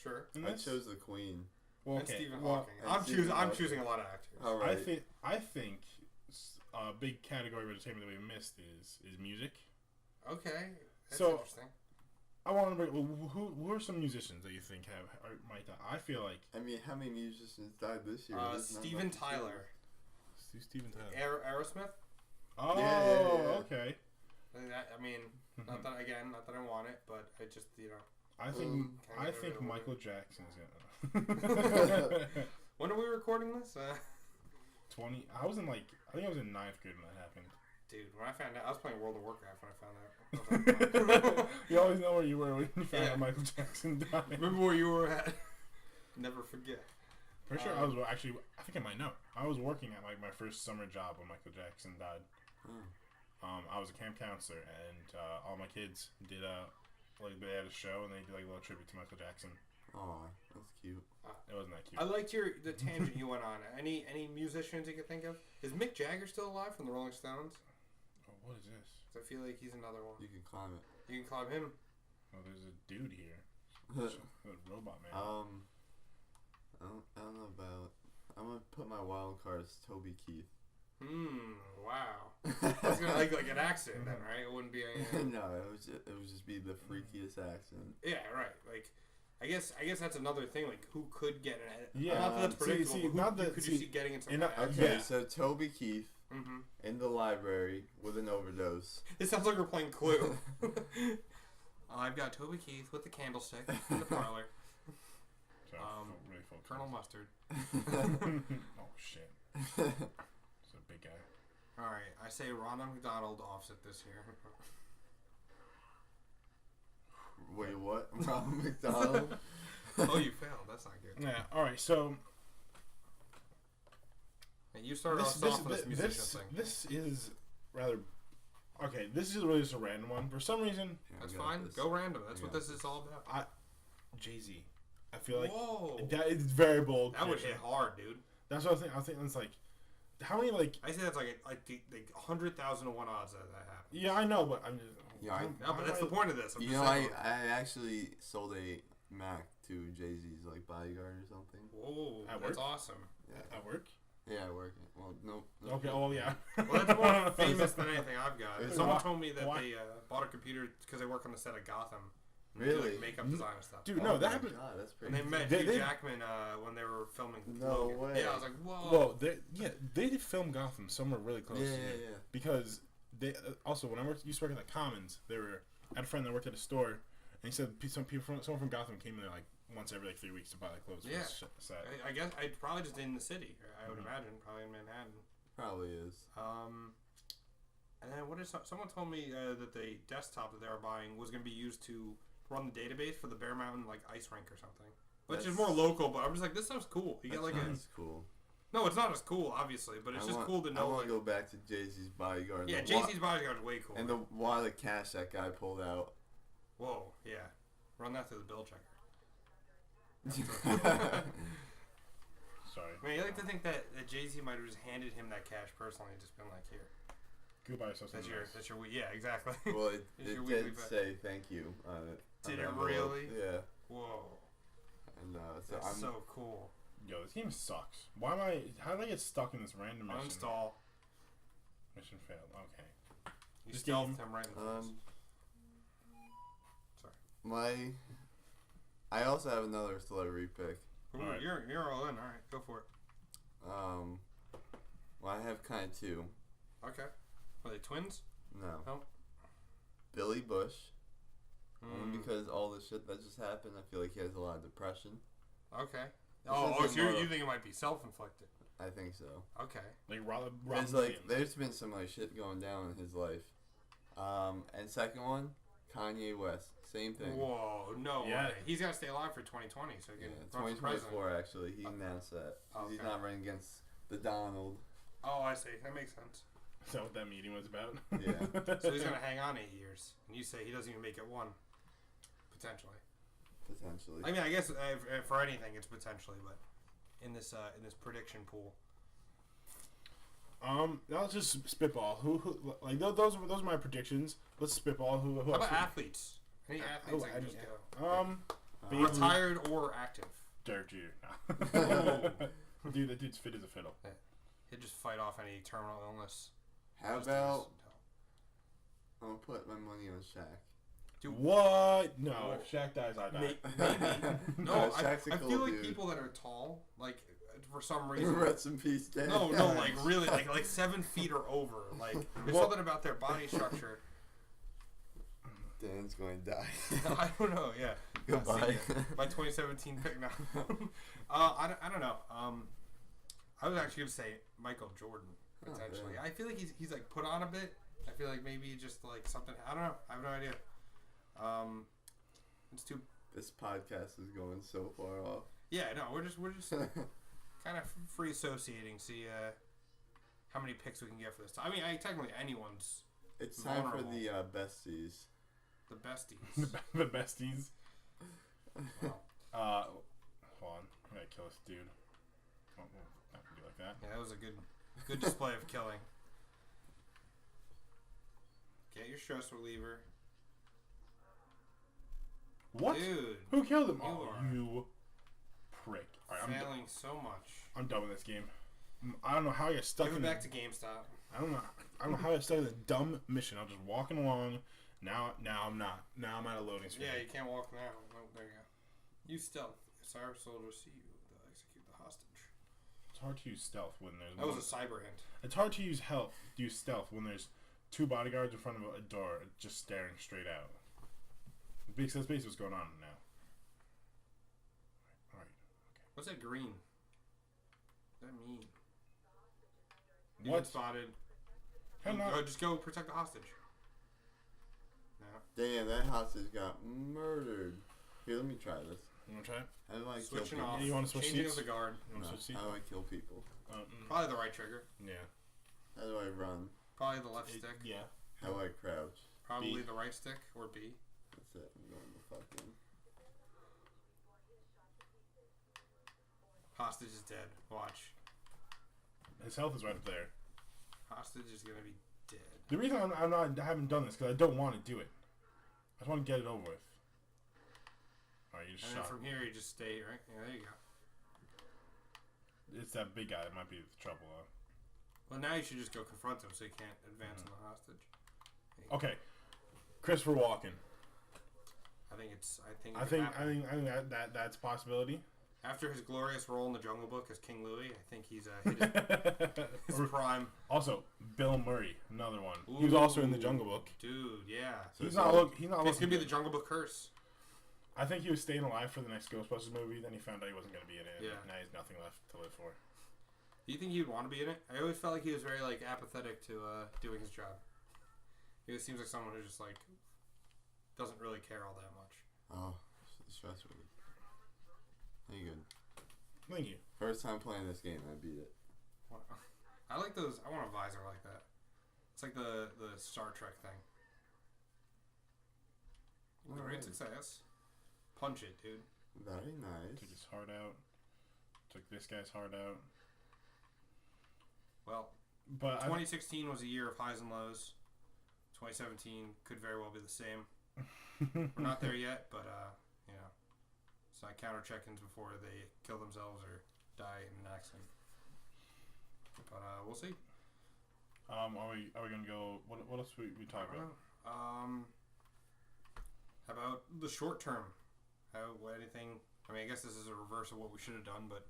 Sure. I chose the Queen. Well, okay. And Stephen Hawking. I'm choosing a lot of actors. All right. I think a big category of entertainment that we missed is music. Okay. That's so, interesting. I want to bring who are some musicians that you think might die? I feel like. I mean, how many musicians died this year? Steven Tyler. Steven Tyler. Aerosmith. Oh, yeah. Okay. I mean, not that I want it, but I just I think Michael Jackson's gonna. When are we recording this? 20. I think I was in 9th grade when that happened. Dude, when I found out, I was playing World of Warcraft when I found out. You always know where you were when you found out Michael Jackson died. Remember where you were at? Never forget. Pretty sure I was actually. I think I might know. I was working at my first summer job when Michael Jackson died. I was a camp counselor, and all my kids did they had a show and they did like a little tribute to Michael Jackson. Oh, that's cute. It wasn't that cute. I liked the tangent you went on. Any musicians you can think of? Is Mick Jagger still alive from the Rolling Stones? Oh, what is this? I feel like he's another one. You can climb it. You can climb him. Oh, there's a dude here. A robot man. I don't know about. I'm gonna put my wild card as Toby Keith. Wow. I was gonna like an accent then, right? It wouldn't be a... No, it would just be the freakiest accent. Yeah, right. Like, I guess that's another thing. Like, who could get an? Yeah, not that that's predictable. Could you see getting into? Okay, so Toby Keith in the library with an overdose. It sounds like we're playing Clue. I've got Toby Keith with the candlestick in the parlor. Really Colonel Mustard. Oh shit. It's a big guy. All right, I say Ronald McDonald offset this year. Wait, what? Ronald McDonald? Oh, you failed. That's not good. Yeah. All right. So. And you started off with this musician thing. This is rather. Okay, this is really just a random one. For some reason. That's fine. Go random. That's what this is all about. Jay-Z. I feel like. Whoa. That is very bold. That would hit hard, dude. That's what I think. I think it's like. How many like? I say that's like 100,000 to 1 odds that happens. Yeah, I know, but I'm just. Yeah, but that's the point of this. I actually sold a Mac to Jay-Z's like bodyguard or something. Whoa, that's awesome. Yeah. At work? Yeah, at work. Well, no. Okay. Oh yeah. Well, that's more famous than anything I've got. Someone told me that they bought a computer because they work on the set of Gotham. Really? Like makeup design and stuff. Dude, no, that happened. God, that's and they met Hugh Jackman when they were filming. No Logan. way. Yeah, I was like, whoa. Well, they did film Gotham somewhere really close to here. Yeah. Because they also when I used to work at the Commons, I had a friend that worked at a store, and he said someone from Gotham came there like once every 3 weeks to buy like clothes. Yeah. For the set. I guess I'd probably just in the city. I would imagine probably in Manhattan. Probably is. And then someone told me that the desktop that they were buying was going to be used to run the database for the Bear Mountain like ice rink or something, which is more local. But I'm just like, this sounds cool. You get like that's cool. No, it's not as cool, obviously, but it's cool to know. I want to go back to Jay-Z's bodyguard. Yeah, Jay-Z's bodyguard is way cool. And the wad of cash that guy pulled out. Whoa, yeah, run that through the bill checker. Sorry. I mean, you like to think that Jay-Z might have just handed him that cash personally and just been like, here. Goodbye yourself. That's your yeah, exactly. Well, it did say thank you on it. Did it really? Yeah. Whoa. And That's so cool. Yo, this game sucks. How did I get stuck in this random mission? Uninstall. Mission failed. Okay. You stealthed him right in the face. Sorry. I also have another celebrity pick. Ooh, right. You're all in. All right, go for it. Well, I have kind of two. Okay. Are they twins? No. Billy Bush. Only because all the shit that just happened, I feel like he has a lot of depression. Okay. So you think it might be self-inflicted? I think so. Okay. There's been some shit going down in his life. And second one, Kanye West. Same thing. Whoa, no way. He's got to stay alive for 2020, so he can run for president. 2024 actually. He announced that. He's not running against the Donald. Oh, I see. That makes sense. Is that what that meeting was about? Yeah. So he's going to hang on 8 years. And you say he doesn't even make it one. Potentially. Potentially. I mean, I guess for anything, it's potentially, but in this prediction pool. Let's just spitball. Who like those are my predictions. Let's spitball. Who How about athletes? Any athletes I can just go? Retired or active? Derek Jeter. Dude, that dude's fit as a fiddle. Yeah. He'd just fight off any terminal illness. How about I'm gonna put my money on Shaq. Dude, what? No, if Shaq dies, I die. Maybe. No, Shaq's I cool feel like dude. people that are tall, like for some reason. Rest in peace, Dad. No, like really, like 7 feet or over. Like there's something about their body structure. Dan's going to die. I don't know. Yeah. Goodbye. My 2017 pick now. I don't know. I was actually gonna say Michael Jordan potentially. I feel like he's like put on a bit. I feel like maybe just like something. I don't know. I have no idea. It's too. This podcast is going so far off. Yeah, no, we're just kind of free associating. See how many picks we can get for this. I mean, technically anyone's. It's vulnerable. time for the besties. The besties. The besties. Wow. Hold on. I'm gonna kill this dude. Oh, not gonna do like that. Yeah, that was a good display of killing. Get your stress reliever. What? Dude. Who killed him? You prick. All right, failing so much. I'm done with this game. I don't know how I got stuck Give in it back to GameStop. I don't know how I got stuck in this dumb mission. I'm just walking along. Now I'm not. Now I'm at a loading screen. Yeah, you can't walk now. No, there you go. Use stealth. Cyber soldiers see you. They'll execute the hostage. It's hard to use stealth when there's. That was a cyber hint. It's hard to use stealth when there's 2 bodyguards in front of a door just staring straight out. Because that's basically what's going on now. Alright. Okay. What's that green? What does that mean? What? Spotted. Just go protect the hostage. No. Damn, that hostage got murdered. Here, let me try this. You want to try it? How do I Switching kill people? off. Yeah, you want to switch Changing seats? of the guard. You want to switch seats? How do I kill people? Probably the right trigger. Yeah. How do I run? Probably the left stick. Yeah. How do I crouch? Probably B. the right stick or B. That's it. I'm going to fucking... Hostage is dead. Watch. His health is right up there. Hostage is gonna be dead. The reason I haven't done this because I don't want to do it. I just want to get it over with. Alright, you just And then shot. from here you just stay, right? Yeah, there you go. It's that big guy that might be the trouble. Well, now you should just go confront him so you can't advance on the hostage. Okay, Christopher Walken. I think that's a possibility. after his glorious role in the Jungle Book as King Louis, I think he's hit his prime. Also, Bill Murray, another one. Ooh, he was also in the Jungle Book. Dude, yeah. So he's not looking. It's gonna be the Jungle Book curse. I think he was staying alive for the next Ghostbusters movie. Then he found out he wasn't going to be in it. Yeah. Now he's nothing left to live for. Do you think he'd want to be in it? I always felt like he was very apathetic to doing his job. He seems like someone who just doesn't really care all that much. Oh, stress relief. Pretty good. Thank you. First time playing this game, I beat it. I like those. I want a visor like that. It's like the Star Trek thing. Great success. Punch it, dude. Very nice. Took his heart out. Took this guy's heart out. Well, But 2016 was a year of highs and lows. 2017 could very well be the same. We're not there yet, but you know, it's not counter check-ins before they kill themselves or die in an accident. But we'll see. Are we gonna go? What else we talk about? How about the short term? Anything? I mean, I guess this is a reverse of what we should have done, but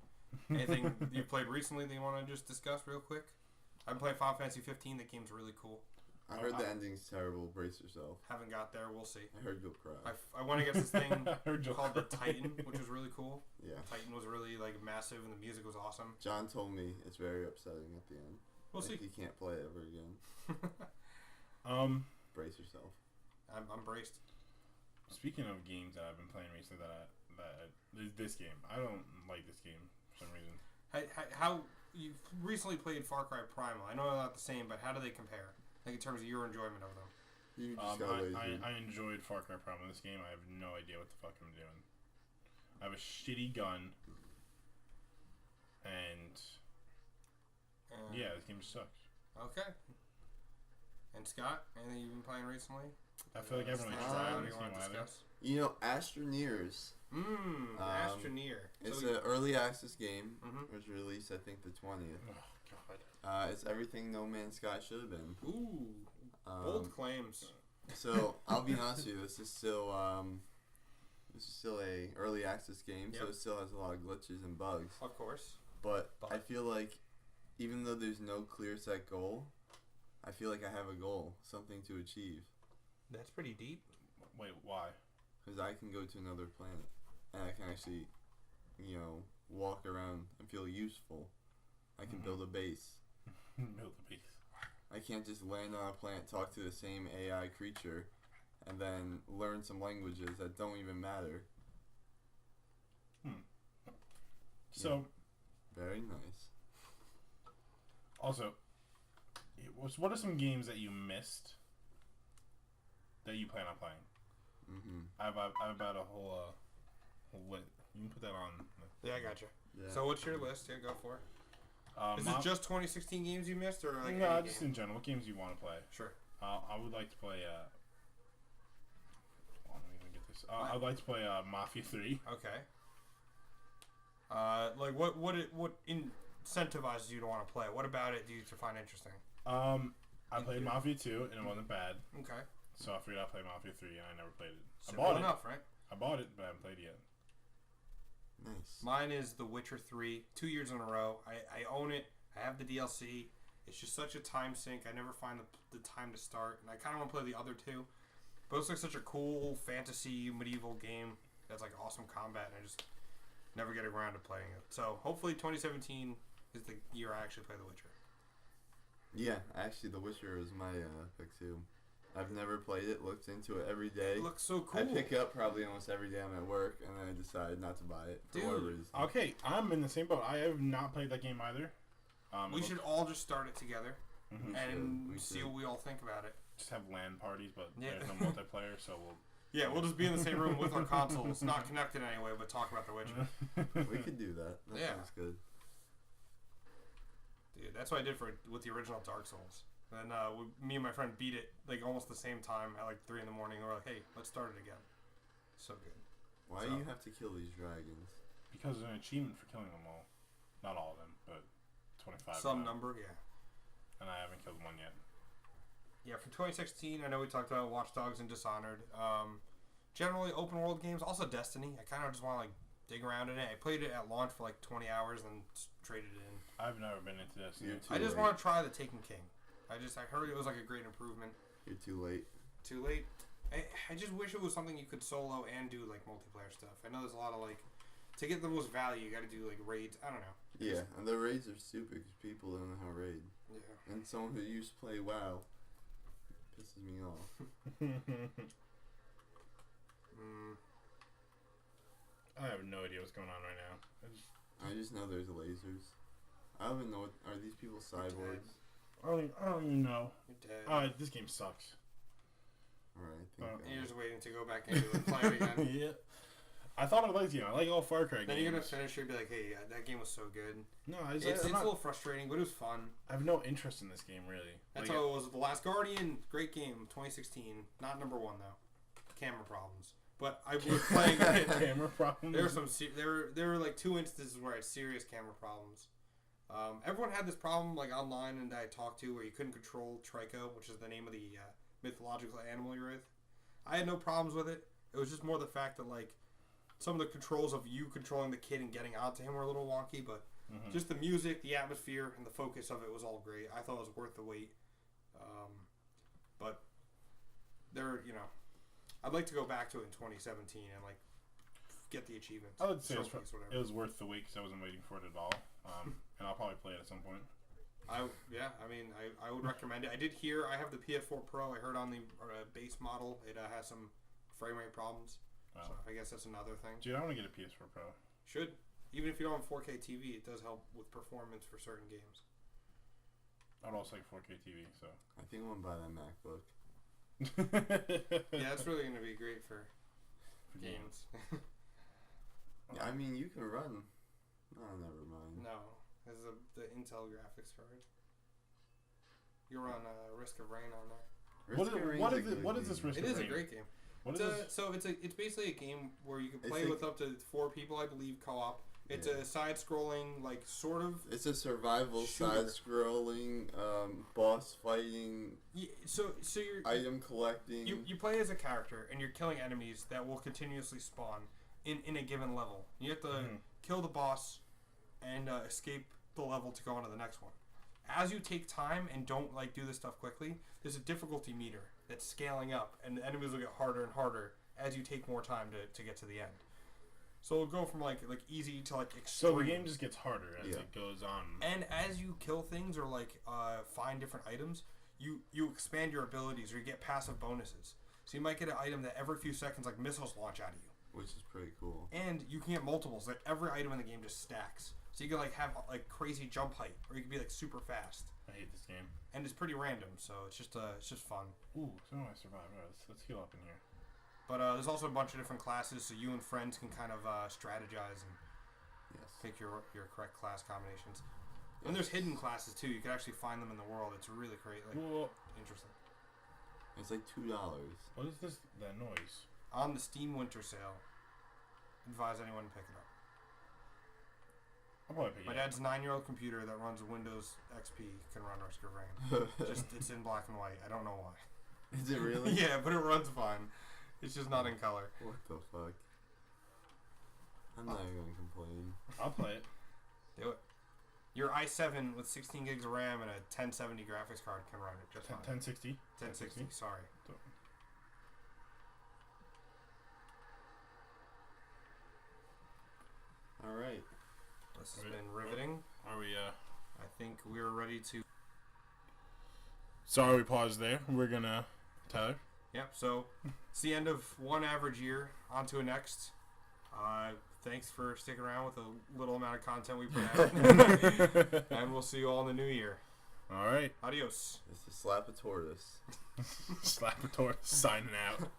anything you played recently that you want to just discuss real quick? I've been playing Final Fantasy 15. That game's really cool. I heard the ending's terrible. Brace yourself. Haven't got there. We'll see. I heard you'll cry. I went against this thing called the Titan, which was really cool. Yeah. Titan was really like massive, and the music was awesome. John told me it's very upsetting at the end. We'll see. He can't play it ever again. Brace yourself. I'm braced. Speaking of games that I've been playing recently, this game, I don't like this game for some reason. How you recently played Far Cry Primal? I know they're not the same, but how do they compare? Like in terms of your enjoyment of them? You just got lazy. I enjoyed Far Cry Primal. This game, I have no idea what the fuck I'm doing. I have a shitty gun, and yeah, this game sucks. Okay. And Scott, anything you've been playing recently? I feel like everyone is trying this game either. You know, Astroneers. Astroneer. It's an early access game. It was released, I think, the 20th. Oh, God. It's everything No Man's Sky should have been. Ooh. Bold claims. So, I'll be honest with you, this is still a early access game, so it still has a lot of glitches and bugs. Of course. But I feel like, even though there's no clear set goal, I feel like I have a goal, something to achieve. That's pretty deep. Wait, why? Because I can go to another planet, and I can actually, walk around and feel useful. I can build a base. Build a base. I can't just land on a planet, talk to the same AI creature, and then learn some languages that don't even matter. So, very nice. Also, what are some games that you missed that you plan on playing? I've about a whole list. You can put that on. Yeah, I gotcha. Yeah. So what's your list? Yeah, go for it. Is it just 2016 games you missed, or like no, just in general? What games you want to play? Sure. I would like to play. Let me even get this. I'd like to play Mafia 3. Okay. Like what incentivizes you to want to play? What about it do you find interesting? I played Mafia 2 and it wasn't bad. Okay. So I figured I'd play Mafia 3 and I never played it. Simple enough, right? I bought it, but I haven't played it yet. Nice. Mine is The Witcher 3, 2 years in a row. I own it. I have the DLC. It's just such a time sink. I never find the time to start, and I kind of want to play the other two. But it's like such a cool fantasy medieval game that's like awesome combat, and I just never get around to playing it. So hopefully 2017 is the year I actually play The Witcher. Yeah, actually, The Witcher was my pick too. I've never played it, looked into it every day. It looks so cool. I pick up probably almost every day I'm at work, and then I decide not to buy it for whatever reason. Okay, I'm in the same boat. I have not played that game either. We should all just start it together and we see should. what we all think about it. Just have LAN parties, but there's no multiplayer, so we'll... Yeah, we'll just be in the same room with our consoles, not connected anyway, but talk about The Witcher. We could do that. That sounds good. Dude, that's what I did with the original Dark Souls. And me and my friend beat it like almost the same time at like 3 in the morning. And we're like, hey, let's start it again. So good. Why do you have to kill these dragons? Because there's an achievement for killing them all. Not all of them, but 25. Some number, yeah. And I haven't killed one yet. Yeah, for 2016, I know we talked about Watch Dogs and Dishonored. Generally, open world games. Also, Destiny. I kind of just want to like dig around in it. I played it at launch for like 20 hours and traded it in. I've never been into Destiny. I just want to try the Taken King. I heard it was like a great improvement. You're too late. Too late? I just wish it was something you could solo and do like multiplayer stuff. I know there's a lot of like, to get the most value, you got to do like raids. I don't know. Yeah, and the raids are stupid because people don't know how to raid. Yeah. And someone who used to play WoW pisses me off. I have no idea what's going on right now. I just know there's lasers. I don't even know. Are these people cyborgs? I don't even know. You're dead. This game sucks. Alright, I think You're just waiting to go back into it and play it again. Yeah. I thought I liked the game. I like all Far Cry games. Then you're gonna finish it and be like, hey, that game was so good. No, it's a little frustrating, but it was fun. I have no interest in this game, really. That's how it was with The Last Guardian. Great game, 2016. Not number one, though. Camera problems. But I was playing it. Camera problems? There were some. There were like 2 instances where I had serious camera problems. Everyone had this problem like online and I talked to where you couldn't control Trico, which is the name of the mythological animal you're with. I had no problems with it. It was just more the fact that like some of the controls of you controlling the kid and getting onto him were a little wonky, but just the music, the atmosphere, and the focus of it was all great. I thought it was worth the wait. But there, I'd like to go back to it in 2017 and like get the achievements. I would say it was worth the wait because I wasn't waiting for it at all. And I'll probably play it at some point. I would recommend it. I have the PS4 Pro. I heard on the base model it has some frame rate problems. Wow. So I guess that's another thing. Dude, I want to get a PS4 Pro. Should. Even if you don't have 4K TV, it does help with performance for certain games. I'd also like 4K TV, so. I think I'm going to buy that MacBook. Yeah, that's really going to be great for games. I mean, you can run. Oh, never mind. No. This is the Intel graphics card. You run Risk of Rain on there. What is this Risk of Rain? It is a great game. It's basically a game where you can play with up to 4 people, I believe, co-op. It's a side-scrolling, like, sort of... It's a survival side-scrolling, boss fighting, so you're... item collecting. You play as a character, and you're killing enemies that will continuously spawn in a given level. You have to kill the boss and escape the level to go on to the next one. As you take time and don't, like, do this stuff quickly, there's a difficulty meter that's scaling up, and the enemies will get harder and harder as you take more time to get to the end. So it'll go from like easy to like extreme. So the game just gets harder as it goes on. And as you kill things or like find different items, you expand your abilities or you get passive bonuses. So you might get an item that every few seconds like missiles launch out of you. Which is pretty cool. And you can get multiples. Like every item in the game just stacks. So you can like have like crazy jump height, or you can be like super fast. I hate this game. And it's pretty random, so it's just fun. Ooh, somehow I survived. Right, let's heal up in here. But there's also a bunch of different classes, so you and friends can kind of strategize and pick your correct class combinations. And there's hidden classes too. You can actually find them in the world. It's really great, interesting. It's like $2. What is this? That noise? On the Steam Winter Sale. Advise anyone to pick it up. I'll probably pick it up. My dad's 9-year-old computer that runs Windows XP can run Risk of Rain. It's in black and white. I don't know why. Is it really? Yeah, but it runs fine. It's just not in color. What the fuck? I'm not even gonna complain. I'll play it. Do it. Your i7 with 16 gigs of RAM and a 1070 graphics card can run it just fine. 1060? 1060, sorry. Alright. This has been riveting. Are we, I think we're ready to... Sorry we paused there. We're gonna... Tyler? Yep, so it's the end of one average year. On to a next. Thanks for sticking around with the little amount of content we put out. And we'll see you all in the new year. All right. Adios. This is Slap a Tortoise. Slap a Tortoise signing out.